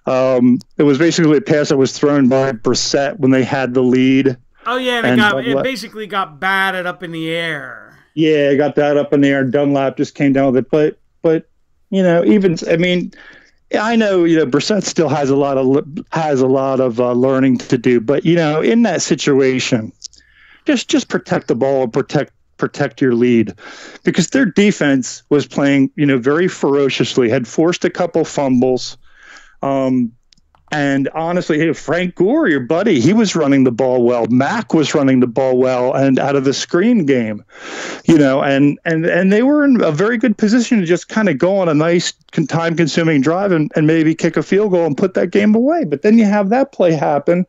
a pass that was thrown by Brissett when they had the lead. Oh, yeah, and it basically got batted up in the air. Yeah, it got that up in the air. Dunlap just came down with it. But I know, Brissett still has a lot of learning to do. But, in that situation, just protect the ball and protect your lead. Because their defense was playing, very ferociously, had forced a couple fumbles. And honestly, Frank Gore, your buddy, he was running the ball well. Mack was running the ball well and out of the screen game, and they were in a very good position to just kind of go on a nice time-consuming drive and maybe kick a field goal and put that game away. But then you have that play happen,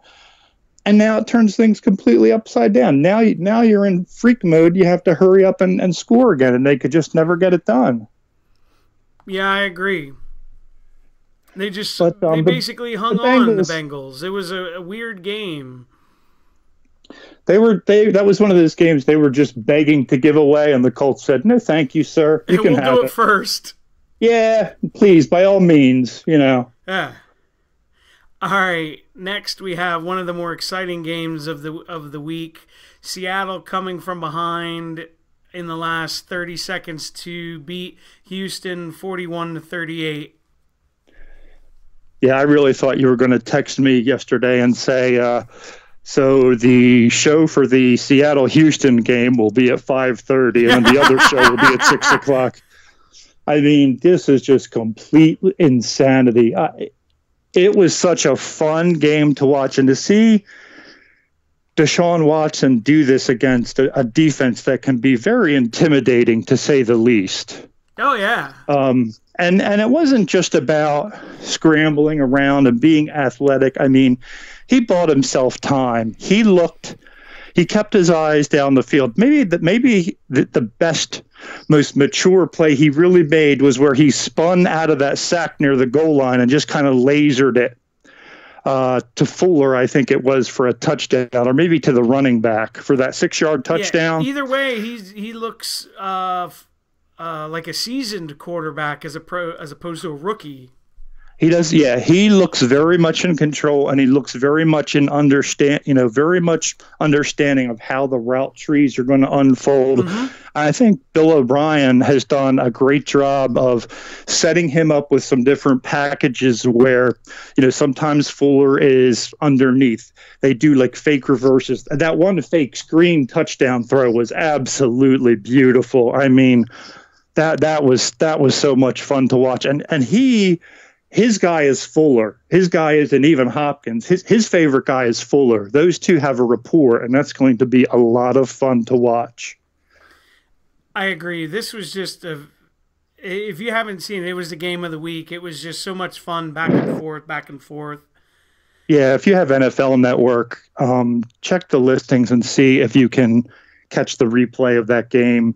and now it turns things completely upside down. Now you're in freak mode. You have to hurry up and score again, and they could just never get it done. Yeah, I agree. They basically hung on the Bengals. It was a weird game. That was one of those games they were just begging to give away, and the Colts said, "No, thank you, sir. You can have it. We'll do it first." Yeah, please, by all means, Yeah. All right, next we have one of the more exciting games of the week. Seattle coming from behind in the last 30 seconds to beat Houston 41-38. Yeah, I really thought you were going to text me yesterday and say, so the show for the Seattle-Houston game will be at 5:30, and then the other show will be at 6 o'clock. I mean, this is just complete insanity. It was such a fun game to watch, and to see Deshaun Watson do this against a defense that can be very intimidating, to say the least. Oh, yeah. And it wasn't just about scrambling around and being athletic. I mean, he bought himself time. He kept his eyes down the field. Maybe the best, most mature play he really made was where he spun out of that sack near the goal line and just kind of lasered it to Fuller, I think it was, for a touchdown, or maybe to the running back for that 6-yard touchdown. Yeah, either way, he looks like a seasoned quarterback as opposed to a rookie. He does, yeah. He looks very much in control, and he looks very much very much understanding of how the route trees are going to unfold. Mm-hmm. I think Bill O'Brien has done a great job of setting him up with some different packages where, sometimes Fuller is underneath. They do like fake reverses. That one fake screen touchdown throw was absolutely beautiful. I mean, that was so much fun to watch, and his guy is Fuller. His guy isn't even Hopkins. His favorite guy is Fuller. Those two have a rapport, and that's going to be a lot of fun to watch. I agree. This was just if you haven't seen it, it was the game of the week. It was just so much fun, back and forth. Yeah, if you have NFL Network, check the listings and see if you can catch the replay of that game.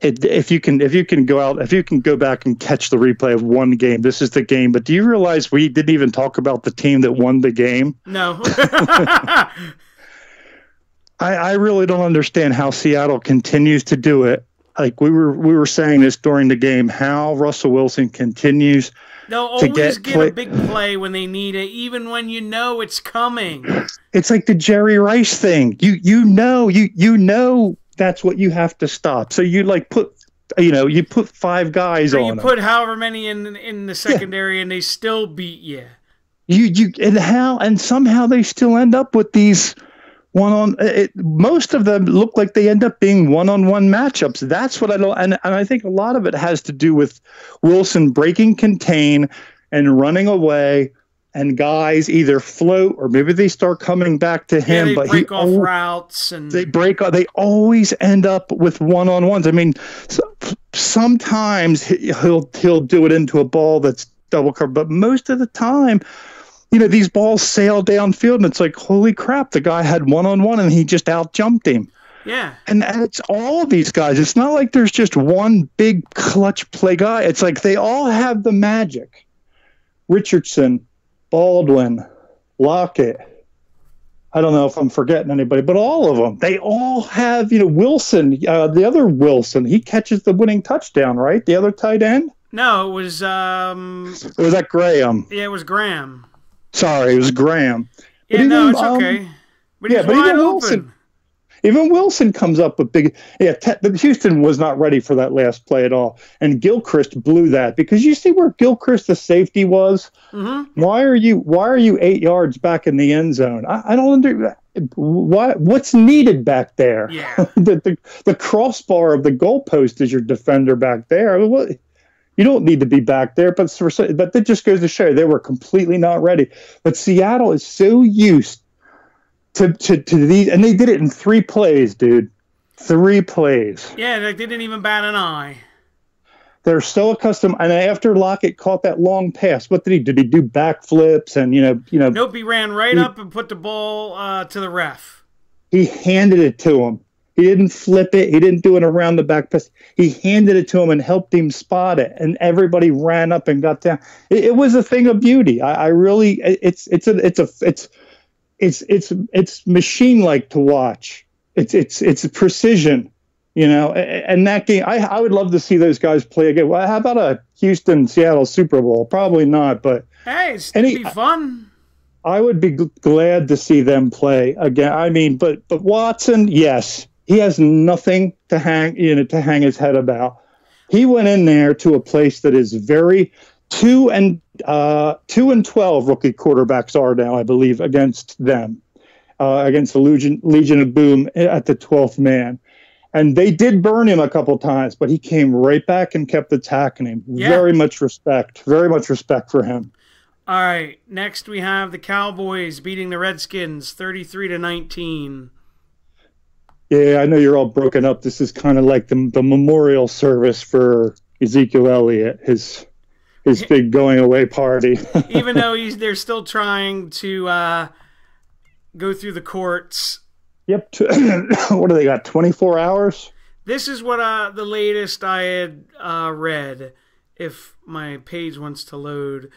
If you can go back and catch the replay of one game, this is the game. But do you realize we didn't even talk about the team that won the game? No. I really don't understand how Seattle continues to do it. Like we were saying this during the game, how Russell Wilson continues. They'll always get a big play when they need it, even when you know it's coming. It's like the Jerry Rice thing. You know. That's what you have to stop. So you put 5 guys on. You put however many in the secondary, and they still beat you. And somehow they still end up with these one-on. Most of them look like they end up being one-on-one matchups. That's what I don't. And I think a lot of it has to do with Wilson breaking contain and running away. And guys either float or maybe they start coming back to him. Yeah, but break off routes and they always end up with one-on-ones. I mean, sometimes he'll do it into a ball that's double covered, but most of the time, these balls sail downfield, and it's like, holy crap, the guy had one-on-one and he just out-jumped him. Yeah. And it's all these guys. It's not like there's just one big clutch play guy. It's like they all have the magic. Richardson, Baldwin, Lockett. I don't know if I'm forgetting anybody, but all of them. They all have, Wilson, the other Wilson. He catches the winning touchdown, right? The other tight end? No, it was... Or was that Graham? Yeah, it was Graham. Sorry, it was Graham. Yeah, no, it's okay. But he's wide open. Even Wilson comes up with big. Yeah, Houston was not ready for that last play at all, and Gilchrist blew that because you see where Gilchrist, the safety, was. Mm-hmm. Why are you 8 yards back in the end zone? I don't understand. What's needed back there? Yeah. the crossbar of the goalpost is your defender back there. You don't need to be back there, but that just goes to show they were completely not ready. But Seattle is so used to these, and they did it in 3 plays, dude. 3 plays. Yeah, they didn't even bat an eye. They're so accustomed. And after Lockett caught that long pass, what did he do? Did he do backflips and Nope, he ran right up and put the ball to the ref. He handed it to him. He didn't flip it. He didn't do it around the back pass. He handed it to him and helped him spot it. And everybody ran up and got down. It was a thing of beauty. I really, it's machine-like to watch. It's precision, And that game, I would love to see those guys play again. Well, how about a Houston-Seattle Super Bowl? Probably not, but hey, it'd be fun. I would be glad to see them play again. I mean, but Watson, yes, he has nothing to hang his head about. He went in there to a place that is very 2-12 rookie quarterbacks are now, I believe, against them, against the Legion of Boom at the 12th man. And they did burn him a couple times, but he came right back and kept attacking him. Yeah. Very much respect for him. All right, next we have the Cowboys beating the Redskins 33-19. Yeah, I know you're all broken up. This is kind of like the memorial service for Ezekiel Elliott, his big going away party. Even though they're still trying to go through the courts. Yep. What do they got? 24 hours? This is what the latest I had read. If my page wants to load,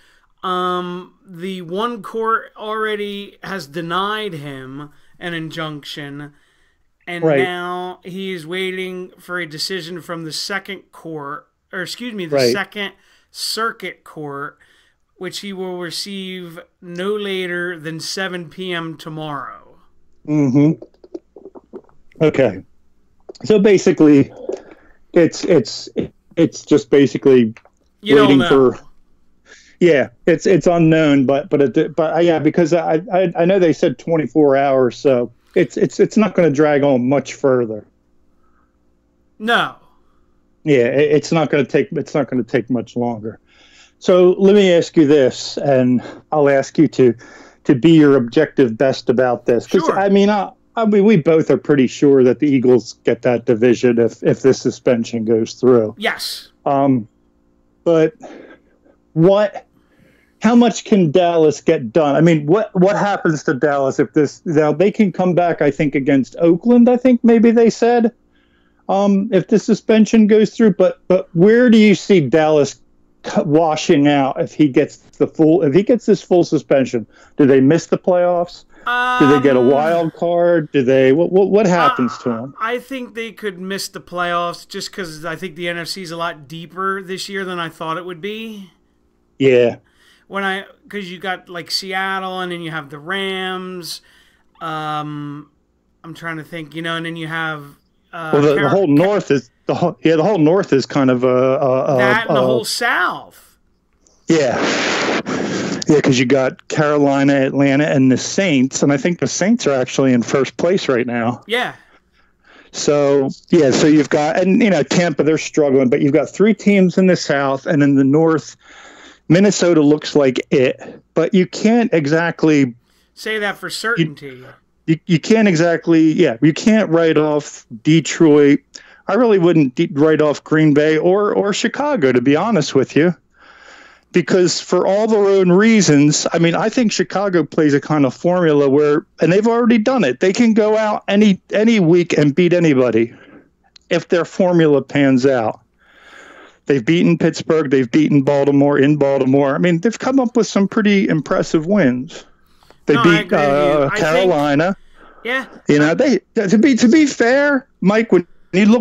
the one court already has denied him an injunction. And right. Now he is waiting for a decision from the second court, or excuse me, the right. Second Circuit Court, which he will receive no later than 7 p.m. tomorrow. Mm-hmm. Okay. So basically, it's just basically waiting for. Yeah, it's unknown, but yeah, because I know they said 24 hours, so. It's not going to drag on much further. No. Yeah, it's not going to take much longer. So let me ask you this, and I'll ask you to be your objective best about this. Because sure. I mean, we both are pretty sure that the Eagles get that division if this suspension goes through. Yes. But how much can Dallas get done? I mean, what happens to Dallas if this? Now they can come back, I think, against Oakland. I think maybe they said, if the suspension goes through. But where do you see Dallas washing out if he gets this full suspension? Do they miss the playoffs? Do they get a wild card? Do they? What happens to them? I think they could miss the playoffs just because I think the NFC is a lot deeper this year than I thought it would be. Yeah. Because you got like Seattle, and then you have the Rams. I'm trying to think, and then you have the whole North is the whole North is kind of that and the whole South. Yeah, because you got Carolina, Atlanta, and the Saints, and I think the Saints are actually in first place right now. Yeah. So you've got, and Tampa, they're struggling, but you've got 3 teams in the South, and in the North. Minnesota looks like it, but you can't exactly say that for certainty. You can't exactly, you can't write off Detroit. I really wouldn't write off Green Bay or Chicago, to be honest with you, because for all their own reasons, I mean, I think Chicago plays a kind of formula where, and they've already done it, they can go out any week and beat anybody if their formula pans out. They've beaten Pittsburgh. They've beaten Baltimore in Baltimore. I mean, they've come up with some pretty impressive wins. They beat Carolina. Yeah. They to be fair, Mike. When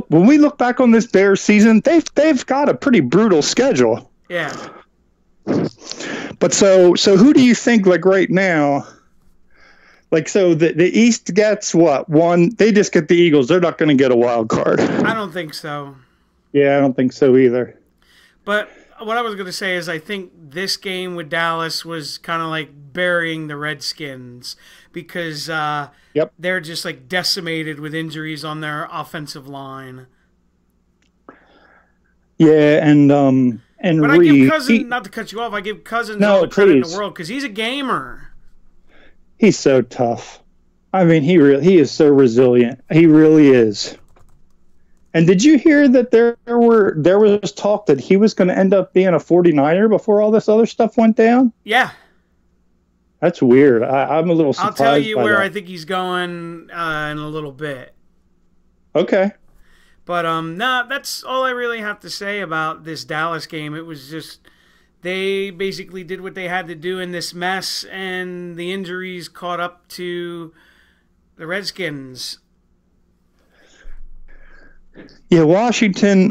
we look back on this Bears season, they've got a pretty brutal schedule. Yeah. But so who do you think, like right now? Like, so the East gets what? One. They just get the Eagles. They're not going to get a wild card. I don't think so. Yeah, I don't think so either. But what I was going to say is I think this game with Dallas was kind of like burying the Redskins because they're just like decimated with injuries on their offensive line. Yeah, and but I give Cousins, not to cut you off, I give Cousins all the credit in the world because he's a gamer. He's so tough. I mean, he is so resilient. He really is. And did you hear that there was talk that he was going to end up being a 49er before all this other stuff went down? Yeah. That's weird. I'm a little surprised. I'll tell you where that. I think he's going in a little bit. Okay. But that's all I really have to say about this Dallas game. It was just they basically did what they had to do in this mess, and the injuries caught up to the Redskins. Yeah, Washington,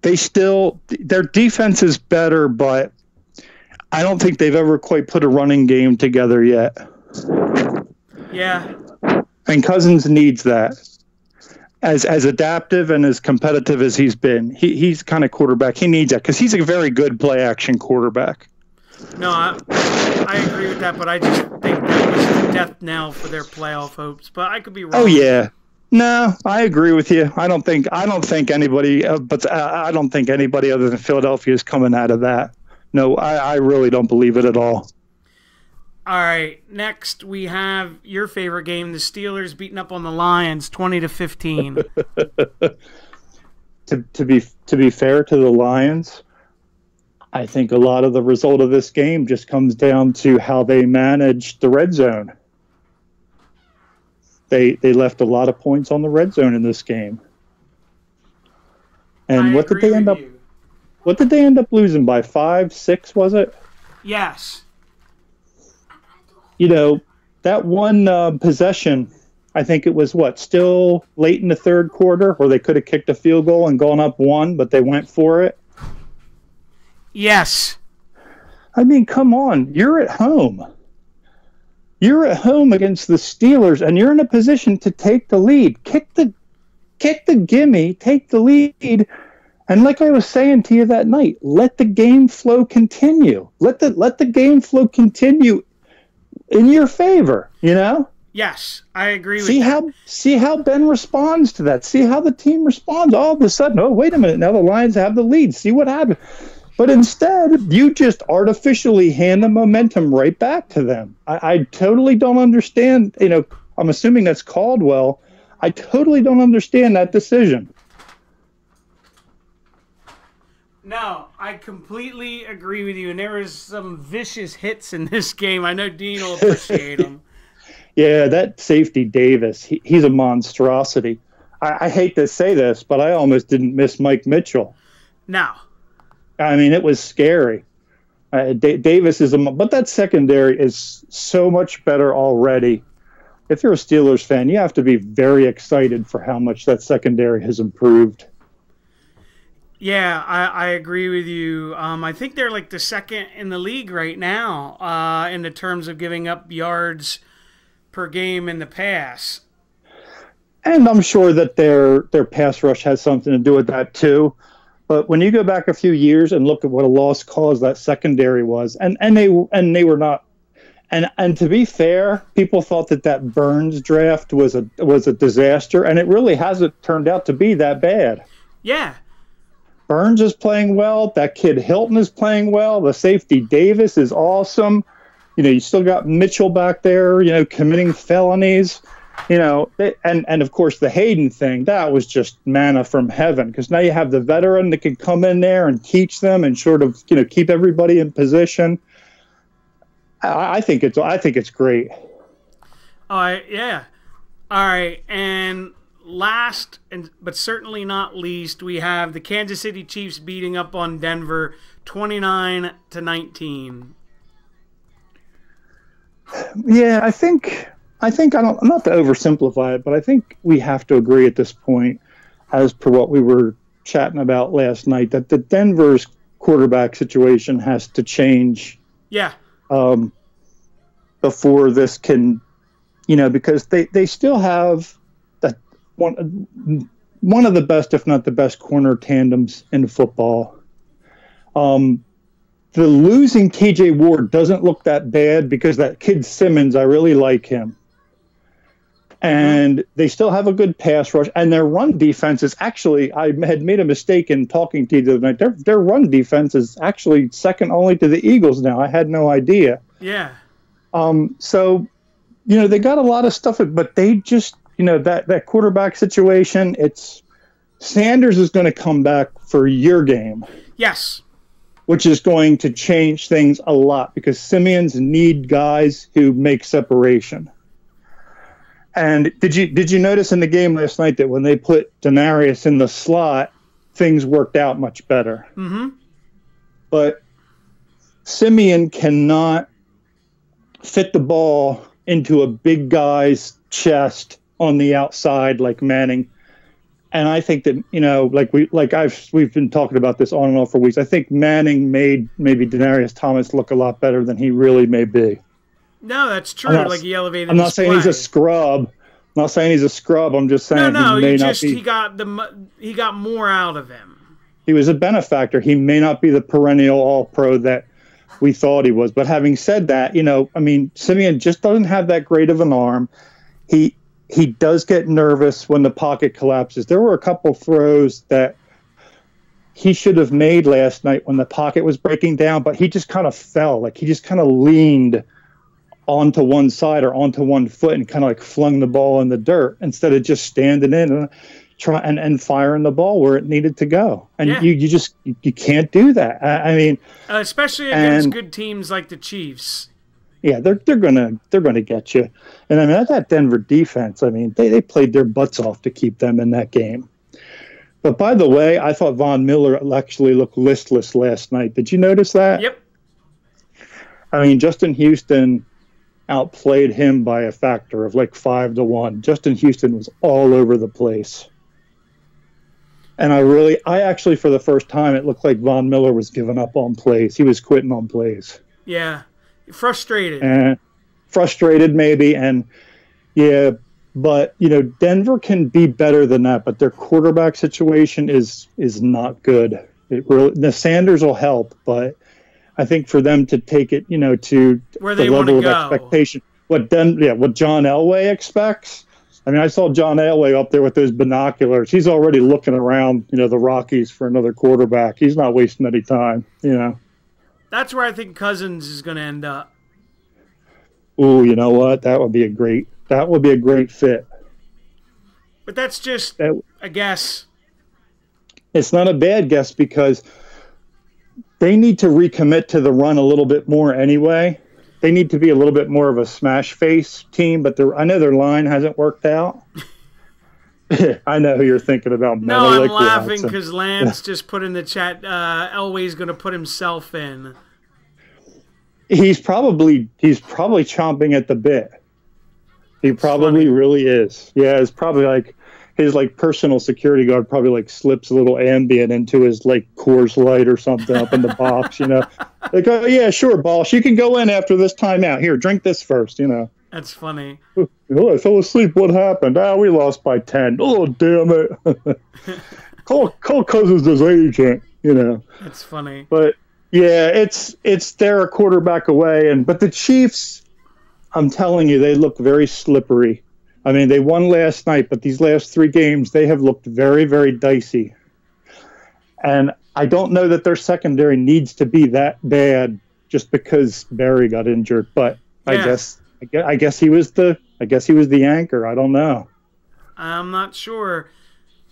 their defense is better, but I don't think they've ever quite put a running game together yet. Yeah. And Cousins needs that. As adaptive and as competitive as he's been, he's kind of quarterback. He needs that because he's a very good play action quarterback. No, I agree with that, but I just think that was the death knell for their playoff hopes. But I could be wrong. Oh yeah, no, I agree with you. I don't think anybody, but I don't think anybody other than Philadelphia is coming out of that. No, I really don't believe it at all. All right, next we have your favorite game: the Steelers beating up on the Lions, 20-15. To be fair to the Lions, I think a lot of the result of this game just comes down to how they managed the red zone. They left a lot of points on the red zone in this game. And what did they end up? What did they end up losing by? 5, 6, was it? Yes. You know, that one possession, I think it was still late in the third quarter, where they could have kicked a field goal and gone up 1, but they went for it. Yes. I mean, come on. You're at home. You're at home against the Steelers, and you're in a position to take the lead. Kick the gimme, take the lead. And like I was saying to you that night, let the game flow continue. Let the game flow continue in your favor, you know? Yes, I agree with that. See how Ben responds to that. See how the team responds. All of a sudden, oh, wait a minute, now the Lions have the lead. See what happened. But instead, you just artificially hand the momentum right back to them. I totally don't understand. You know, I'm assuming that's Caldwell. I totally don't understand that decision. No, I completely agree with you. And there was some vicious hits in this game. I know Dean will appreciate them. Yeah, that safety Davis, he's a monstrosity. I hate to say this, but I almost didn't miss Mike Mitchell. No. I mean, it was scary. Davis but that secondary is so much better already. If you're a Steelers fan, you have to be very excited for how much that secondary has improved. Yeah, I agree with you. I think they're like the second in the league right now in the terms of giving up yards per game in the pass. And I'm sure that their pass rush has something to do with that too. But when you go back a few years and look at what a lost cause that secondary was, and they were not. And to be fair, people thought that Burns draft was a disaster, and it really hasn't turned out to be that bad. Yeah. Burns is playing well. That kid Hilton is playing well. The safety Davis is awesome. You know, you still got Mitchell back there, you know, committing felonies. You know, and of course the Hayden thing, that was just manna from heaven, because now you have the veteran that can come in there and teach them and sort of, you know, keep everybody in position. I think it's great. All right, yeah. All right, and last, but certainly not least, we have the Kansas City Chiefs beating up on Denver 29-19. Yeah, I think not to oversimplify it, but I think we have to agree at this point, as per what we were chatting about last night, that the Denver's quarterback situation has to change. Yeah. Before this can, you know, because they still have that one of the best, if not the best, corner tandems in football. The losing TJ Ward doesn't look that bad because that kid Simmons, I really like him. And they still have a good pass rush, and their run defense is actually, I had made a mistake in talking to you the other night. Their run defense is actually second only to the Eagles now. I had no idea. Yeah. So, you know, they got a lot of stuff, but they just, you know, that quarterback situation, Sanders is going to come back for your game. Yes. Which is going to change things a lot, because Simeons need guys who make separation. And did you notice in the game last night that when they put Denarius in the slot, things worked out much better? Mm-hmm. But Simeon cannot fit the ball into a big guy's chest on the outside like Manning. And I think that, we've been talking about this on and off for weeks. I think Manning made maybe Demaryius Thomas look a lot better than he really may be. No, that's true. He elevated. I'm not saying he's a scrub. I'm not saying he's a scrub. I'm just saying he got more out of him. He was a benefactor. He may not be the perennial All-Pro that we thought he was. But having said that, Siemian just doesn't have that great of an arm. He does get nervous when the pocket collapses. There were a couple throws that he should have made last night when the pocket was breaking down, but he just kind of fell. Like he just kind of leaned onto one side or onto one foot and kind of like flung the ball in the dirt instead of just standing in and try and firing the ball where it needed to go. And you can't do that. Especially against good teams like the Chiefs. Yeah, they're gonna get you. And that Denver defense, they played their butts off to keep them in that game. But by the way, I thought Von Miller actually looked listless last night. Did you notice that? Yep. Justin Houston outplayed him by a factor of like 5-1. Justin Houston was all over the place. And I actually, for the first time, it looked like Von Miller was giving up on plays. He was quitting on plays. Yeah. Frustrated. Frustrated, maybe. And, yeah, but, Denver can be better than that. But their quarterback situation is not good. The Sanders will help, but I think for them to take it, to where the they level of go. expectation, what John Elway expects. I saw John Elway up there with those binoculars. He's already looking around, the Rockies for another quarterback. He's not wasting any time, That's where I think Cousins is going to end up. Ooh, you know what? That would be a great fit. But that's just a guess. It's not a bad guess because they need to recommit to the run a little bit more anyway. They need to be a little bit more of a smash face team, but I know their line hasn't worked out. I know who you're thinking about. No, I'm laughing because Lance just put in the chat, Elway's going to put himself in. He's probably chomping at the bit. He probably really is. Yeah, it's probably like his personal security guard probably slips a little Ambien into his Coors Light or something up in the box, oh yeah, sure, boss, you can go in after this timeout. Here, drink this first, That's funny. Oh, I fell asleep. What happened? We lost by 10. Oh, damn it. call Cousins' agent, That's funny. But yeah, it's they're a quarterback away, but the Chiefs, I'm telling you, they look very slippery. They won last night, but these last 3 games, they have looked very, very dicey. And I don't know that their secondary needs to be that bad just because Barry got injured. But yeah. I guess he was the anchor. I don't know. I'm not sure.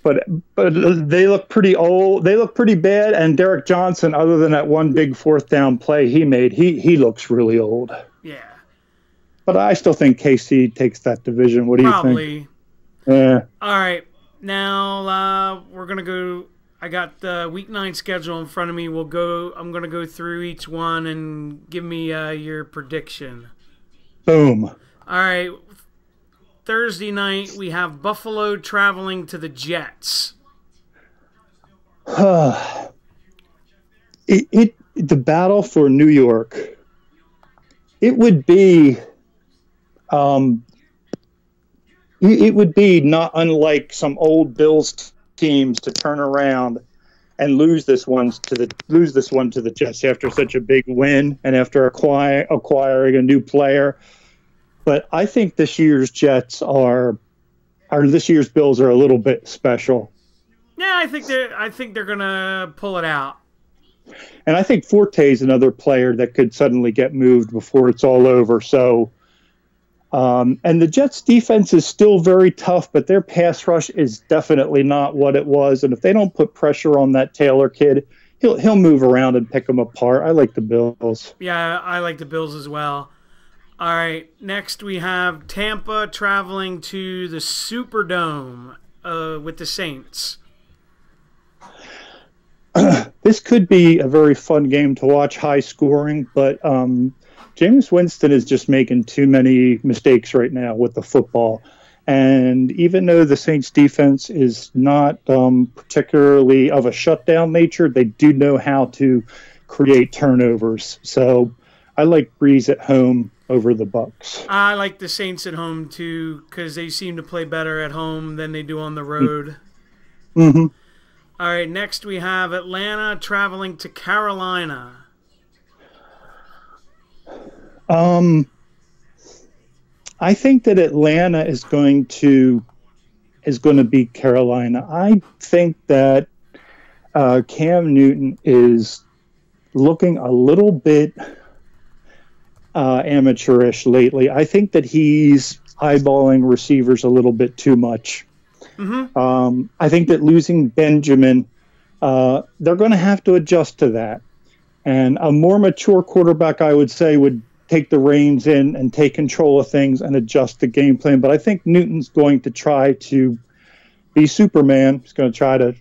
But they look pretty old. They look pretty bad. And Derek Johnson, other than that one big 4th down play he made, he looks really old. Yeah. But I still think KC takes that division. What do you think? Probably. Yeah. All right. Now we're going to go. I got the Week 9 schedule in front of me. I'm going to go through each one and give me your prediction. Boom. All right. Thursday night, we have Buffalo traveling to the Jets. The battle for New York. It would be not unlike some old Bills teams to turn around and lose this one to the Jets after such a big win and after acquiring a new player. But I think this year's Bills are a little bit special. Yeah, I think they're gonna pull it out. And I think Forte is another player that could suddenly get moved before it's all over. So, and the Jets' defense is still very tough, but their pass rush is definitely not what it was. And if they don't put pressure on that Taylor kid, he'll move around and pick them apart. I like the Bills. Yeah, I like the Bills as well. All right, next we have Tampa traveling to the Superdome with the Saints. This could be a very fun game to watch, high scoring, but Jameis Winston is just making too many mistakes right now with the football. And even though the Saints defense is not particularly of a shutdown nature, they do know how to create turnovers. So I like Breeze at home over the Bucks. I like the Saints at home too because they seem to play better at home than they do on the road. Mm-hmm. All right, next we have Atlanta traveling to Carolina. I think that Atlanta is going to beat Carolina. I think that Cam Newton is looking a little bit amateurish lately. I think that he's eyeballing receivers a little bit too much. Mm-hmm. I think that losing Benjamin, they're going to have to adjust to that. And a more mature quarterback, I would say, would take the reins in and take control of things and adjust the game plan. But I think Newton's going to try to be Superman. He's going to try to,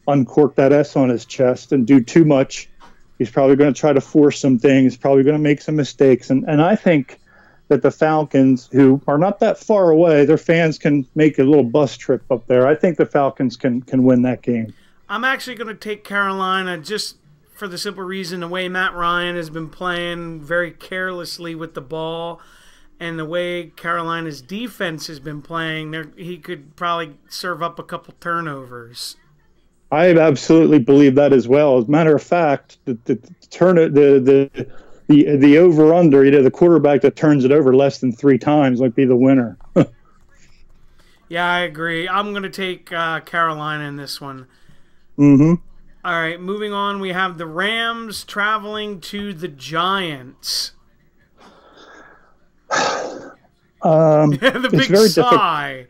uncork that S on his chest and do too much. He's probably going to try to force some things, probably going to make some mistakes. And I think that the Falcons, who are not that far away, their fans can make a little bus trip up there. I think the Falcons can win that game. I'm actually going to take Carolina just for the simple reason the way Matt Ryan has been playing very carelessly with the ball and the way Carolina's defense has been playing, he could probably serve up a couple turnovers. I absolutely believe that as well. As a matter of fact, the over-under, the quarterback that turns it over less than 3 times might be the winner. Yeah, I agree. I'm going to take Carolina in this one. Mm-hmm. All right, moving on, we have the Rams traveling to the Giants. The big very sigh.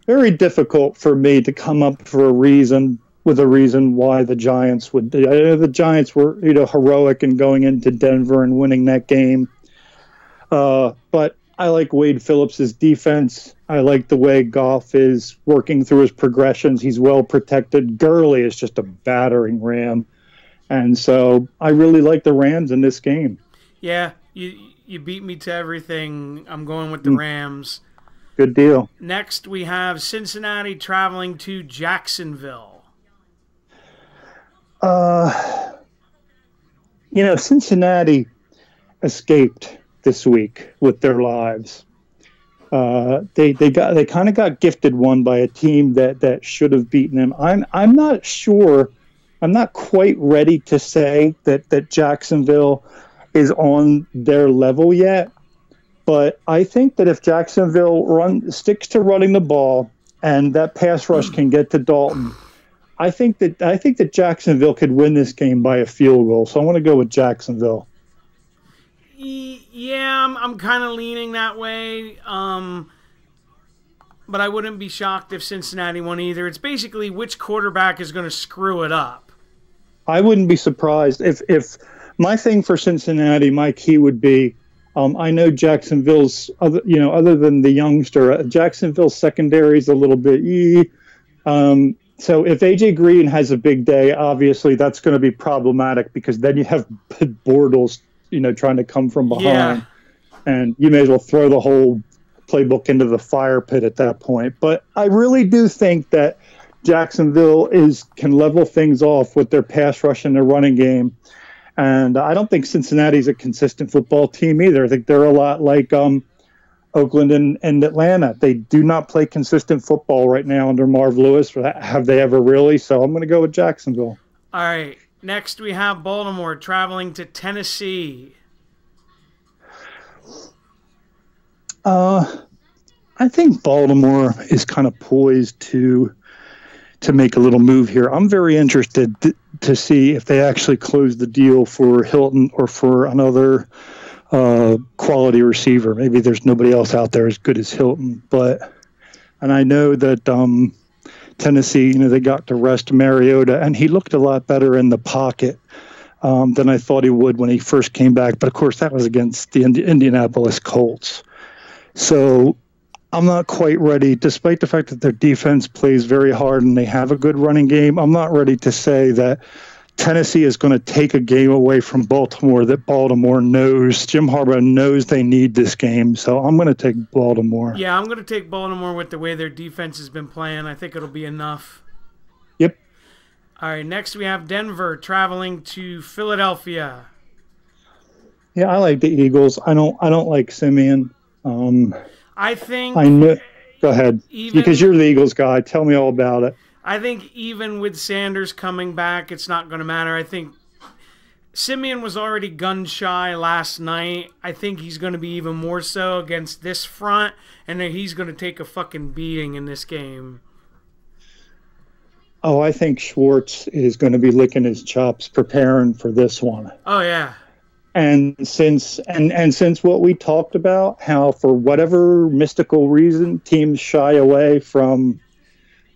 Very difficult for me to come up with a reason why the Giants would. The Giants were, heroic in going into Denver and winning that game. But I like Wade Phillips' defense. I like the way Goff is working through his progressions. He's well protected. Gurley is just a battering ram. And so I really like the Rams in this game. Yeah, you beat me to everything. I'm going with the Rams. Good deal. Next, we have Cincinnati traveling to Jacksonville. Cincinnati escaped this week with their lives. They kind of got gifted one by a team that should have beaten them. I'm not sure. I'm not quite ready to say that Jacksonville is on their level yet. But I think that if Jacksonville sticks to running the ball and that pass rush can get to Dalton, I think that Jacksonville could win this game by a field goal. So I want to go with Jacksonville. Yeah, I'm kind of leaning that way. But I wouldn't be shocked if Cincinnati won either. It's basically which quarterback is going to screw it up. I wouldn't be surprised if my thing for Cincinnati, my key would be. I know Jacksonville's other than the youngster, Jacksonville's secondary is a little bit. So if AJ Green has a big day, obviously that's going to be problematic because then you have Bortles, trying to come from behind, and you may as well throw the whole playbook into the fire pit at that point. But I really do think that Jacksonville can level things off with their pass rush and their running game. And I don't think Cincinnati's a consistent football team either. I think they're a lot like Oakland and Atlanta. They do not play consistent football right now under Marv Lewis. Have they ever really? So I'm going to go with Jacksonville. All right. Next, we have Baltimore traveling to Tennessee. I think Baltimore is kind of poised to make a little move here. I'm very interested to see if they actually close the deal for Hilton or for another quality receiver. Maybe there's nobody else out there as good as Hilton, and I know that Tennessee, they got to rest Mariota, and he looked a lot better in the pocket than I thought he would when he first came back. But of course, that was against the Indianapolis Colts. So I'm not quite ready, despite the fact that their defense plays very hard and they have a good running game. I'm not ready to say that Tennessee is going to take a game away from Baltimore that Baltimore knows. Jim Harbaugh knows they need this game, so I'm going to take Baltimore. Yeah, I'm going to take Baltimore with the way their defense has been playing. I think it'll be enough. Yep. All right, next we have Denver traveling to Philadelphia. Yeah, I like the Eagles. I don't like Simeon. I think I know. Go ahead, because you're the Eagles guy. Tell me all about it. I think even with Sanders coming back, it's not going to matter. I think Simeon was already gun shy last night. I think he's going to be even more so against this front, and then he's going to take a fucking beating in this game. Oh, I think Schwartz is going to be licking his chops preparing for this one. Oh, yeah. And since what we talked about, how for whatever mystical reason teams shy away from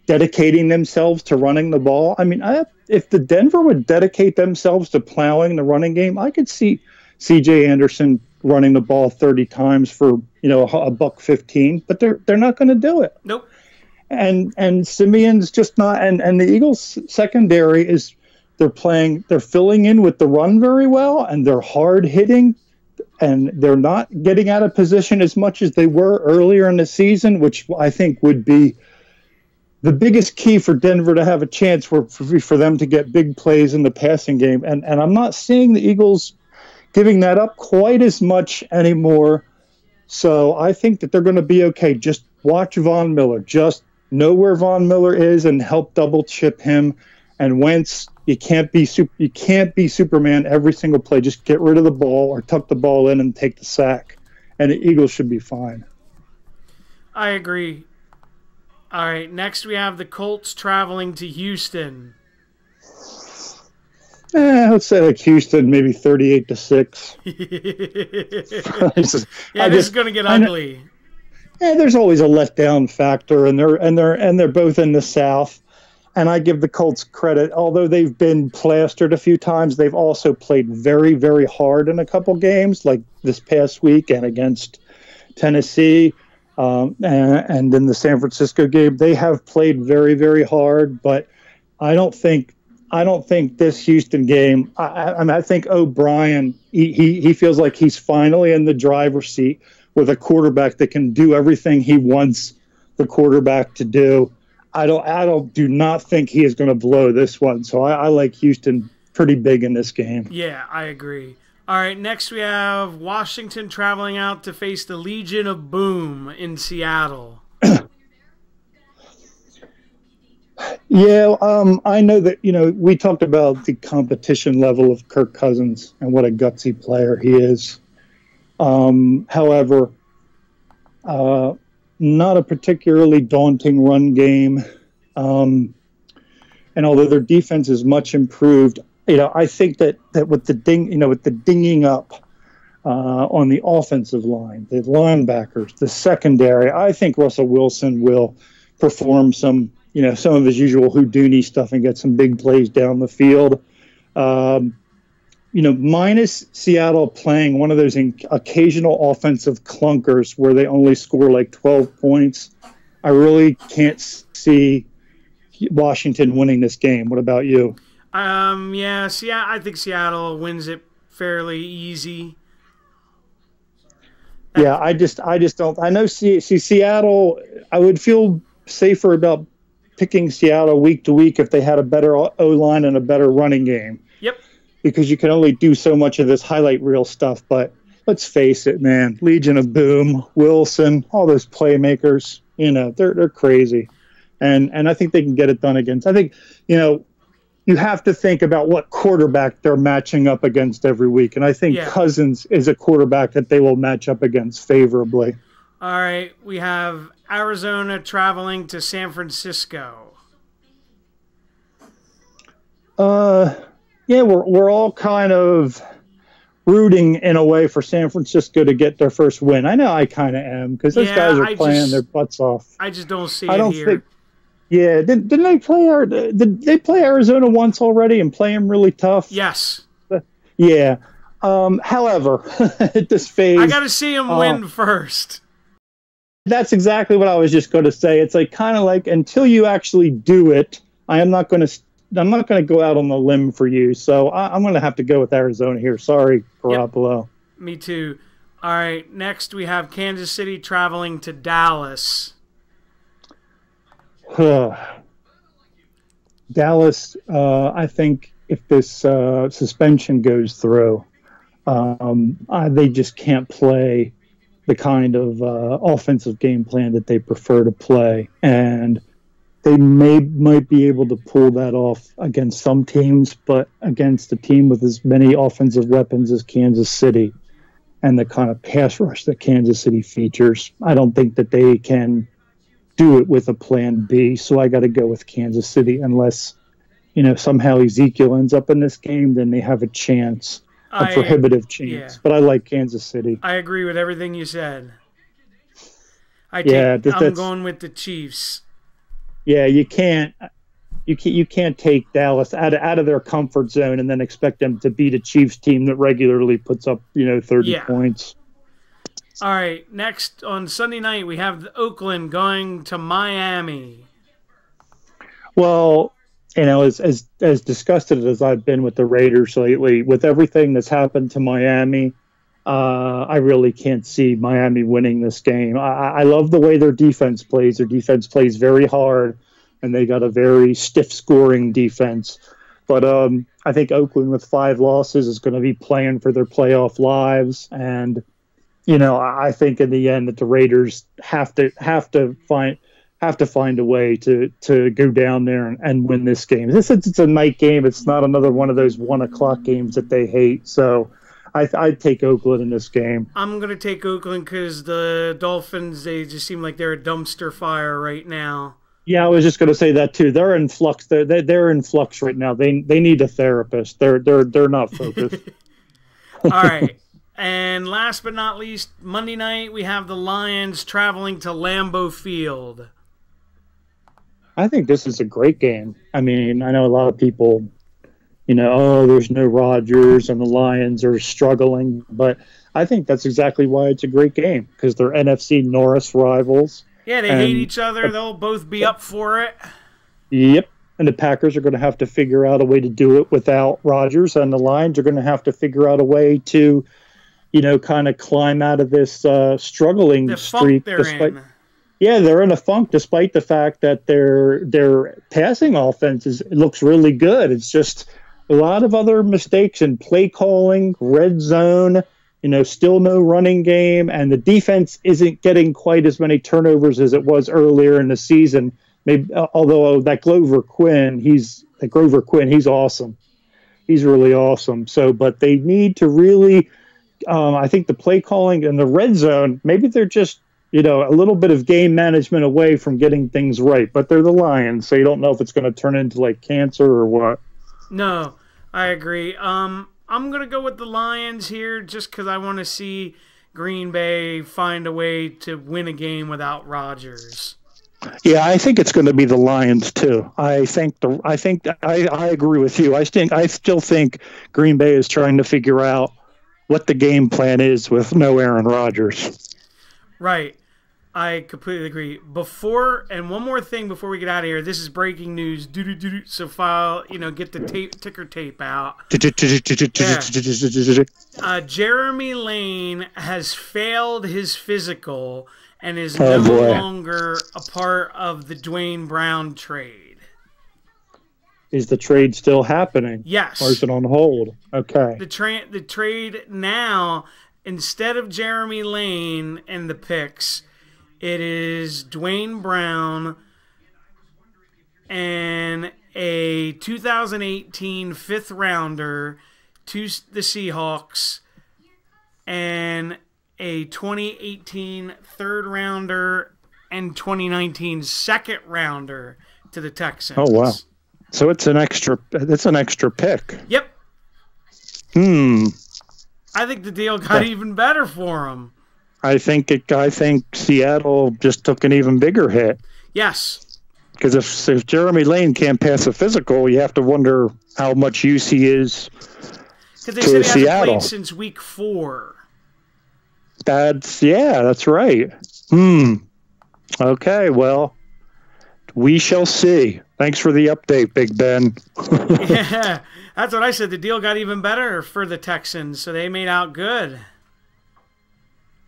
dedicating themselves to running the ball. I mean, if the Denver would dedicate themselves to plowing the running game, I could see C.J. Anderson running the ball 30 times for $115, but they're not going to do it. Nope. And Simeon's just not. And the Eagles secondary is they're filling in with the run very well, and they're hard hitting, and they're not getting out of position as much as they were earlier in the season, which I think would be the biggest key for Denver to have a chance for them to get big plays in the passing game. And I'm not seeing the Eagles giving that up quite as much anymore. So I think that they're going to be okay. Just watch Von Miller. Just know where Von Miller is and help double chip him. And Wentz, you can't be Superman every single play. Just get rid of the ball or tuck the ball in and take the sack. And the Eagles should be fine. I agree. All right, next we have the Colts traveling to Houston. Let's say like Houston, maybe 38-6. This is going to get ugly. There's always a letdown factor, and they're both in the South. And I give the Colts credit, although they've been plastered a few times, they've also played very, very hard in a couple games, like this past week and against Tennessee. And in the San Francisco game, they have played very, very hard. But I don't think this Houston game. I think O'Brien he feels like he's finally in the driver's seat with a quarterback that can do everything he wants the quarterback to do. I do not think he is going to blow this one. So I like Houston pretty big in this game. Yeah, I agree. All right, next we have Washington traveling out to face the Legion of Boom in Seattle. Yeah, I know that, we talked about the competition level of Kirk Cousins and what a gutsy player he is. However, not a particularly daunting run game. And although their defense is much improved, I think that with the dinging up on the offensive line, the linebackers, the secondary, I think Russell Wilson will perform some of his usual Houdini stuff and get some big plays down the field. Minus Seattle playing one of those occasional offensive clunkers where they only score like 12 points, I really can't see Washington winning this game. What about you? I think Seattle wins it fairly easy. Yeah, I just don't. I know Seattle. I would feel safer about picking Seattle week to week if they had a better O-line and a better running game. Yep. Because you can only do so much of this highlight reel stuff. But let's face it, man. Legion of Boom, Wilson, all those playmakers. They're crazy, and I think they can get it done against. I think you have to think about what quarterback they're matching up against every week. And I think Cousins is a quarterback that they will match up against favorably. All right, we have Arizona traveling to San Francisco. We're all kind of rooting in a way for San Francisco to get their first win. I know I kind of am because those guys are playing their butts off. I just don't see it here. Yeah, didn't they play? Did they play Arizona once already and play them really tough? Yes. Yeah. However, at this phase, I got to see them win first. That's exactly what I was just going to say. It's kind of like until you actually do it, I am not going to I'm not going to go out on a limb for you, so I'm going to have to go with Arizona here. Sorry, Garoppolo. Yep, me too. All right, next we have Kansas City traveling to Dallas. Dallas, I think if this suspension goes through, they just can't play the kind of offensive game plan that they prefer to play. And they might be able to pull that off against some teams, but against a team with as many offensive weapons as Kansas City and the kind of pass rush that Kansas City features, I don't think that they can do it with a plan B. So I got to go with Kansas City unless, somehow Ezekiel ends up in this game, then they have a chance, a prohibitive chance. Yeah. But I like Kansas City. I agree with everything you said. I'm going with the Chiefs. Yeah, you can't take Dallas out of their comfort zone and then expect them to beat a Chiefs team that regularly puts up 30 points. All right, next on Sunday night we have Oakland going to Miami. Well, as disgusted as I've been with the Raiders lately, with everything that's happened to Miami, I really can't see Miami winning this game. I love the way their defense plays. Their defense plays very hard, and they got a very stiff scoring defense. But I think Oakland with 5 losses is going to be playing for their playoff lives. And, I think in the end that the Raiders have to find a way to go down there and win this game. It's a night game. It's not another one of those 1 o'clock games that they hate. So I'd take Oakland in this game. I'm going to take Oakland because the Dolphins, they just seem like they're a dumpster fire right now. Yeah, I was just going to say that too. They're in flux. They're in flux right now. They need a therapist. They're not focused. All right. And last but not least, Monday night we have the Lions traveling to Lambeau Field. I think this is a great game. I mean, I know a lot of people there's no Rodgers and the Lions are struggling. But I think that's exactly why it's a great game, because they're NFC North rivals. Yeah, they hate each other. They'll both be up for it. Yep. And the Packers are going to have to figure out a way to do it without Rodgers, and the Lions are going to have to figure out a way to, kind of climb out of this struggling streak. Yeah, they're in a funk despite the fact that their passing offense looks really good. It's just a lot of other mistakes in play calling, red zone, still no running game, and the defense isn't getting quite as many turnovers as it was earlier in the season. Maybe, although that Grover Quinn, he's awesome. He's really awesome. So, but they need to really, I think the play calling and the red zone, maybe they're just, a little bit of game management away from getting things right. But they're the Lions, so you don't know if it's going to turn into like cancer or what. No, I agree. I'm going to go with the Lions here just because I want to see Green Bay find a way to win a game without Rodgers. Yeah, I think it's going to be the Lions too. I agree with you. I still think Green Bay is trying to figure out what the game plan is with no Aaron Rodgers. Right. I completely agree. And one more thing before we get out of here. This is breaking news. So get the ticker tape out. Jeremy Lane has failed his physical and is no longer a part of the Dwayne Brown trade. Is the trade still happening? Yes. Or is it on hold? Okay. The trade now, instead of Jeremy Lane and the picks, it is Dwayne Brown and a 2018 fifth rounder to the Seahawks and a 2018 third rounder and 2019 second rounder to the Texans. Oh wow. So it's an extra pick. Yep. I think the deal got even better for him. I think Seattle just took an even bigger hit. Yes. Because if Jeremy Lane can't pass a physical, you have to wonder how much use he is to they said he Seattle. hasn't played since week 4. That's right. Okay, well, We shall see. Thanks for the update, Big Ben. Yeah, that's what I said. The deal got even better for the Texans, so they made out good.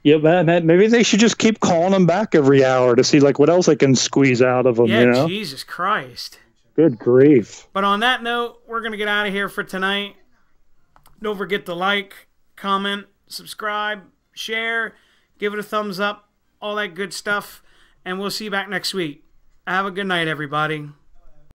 Yeah, man, maybe they should just keep calling him back every hour to see like what else they can squeeze out of him. Yeah, you know? Jesus Christ. Good grief. But on that note, we're going to get out of here for tonight. Don't forget to like, comment, subscribe, share, give it a thumbs up, all that good stuff. And we'll see you back next week. Have a good night, everybody.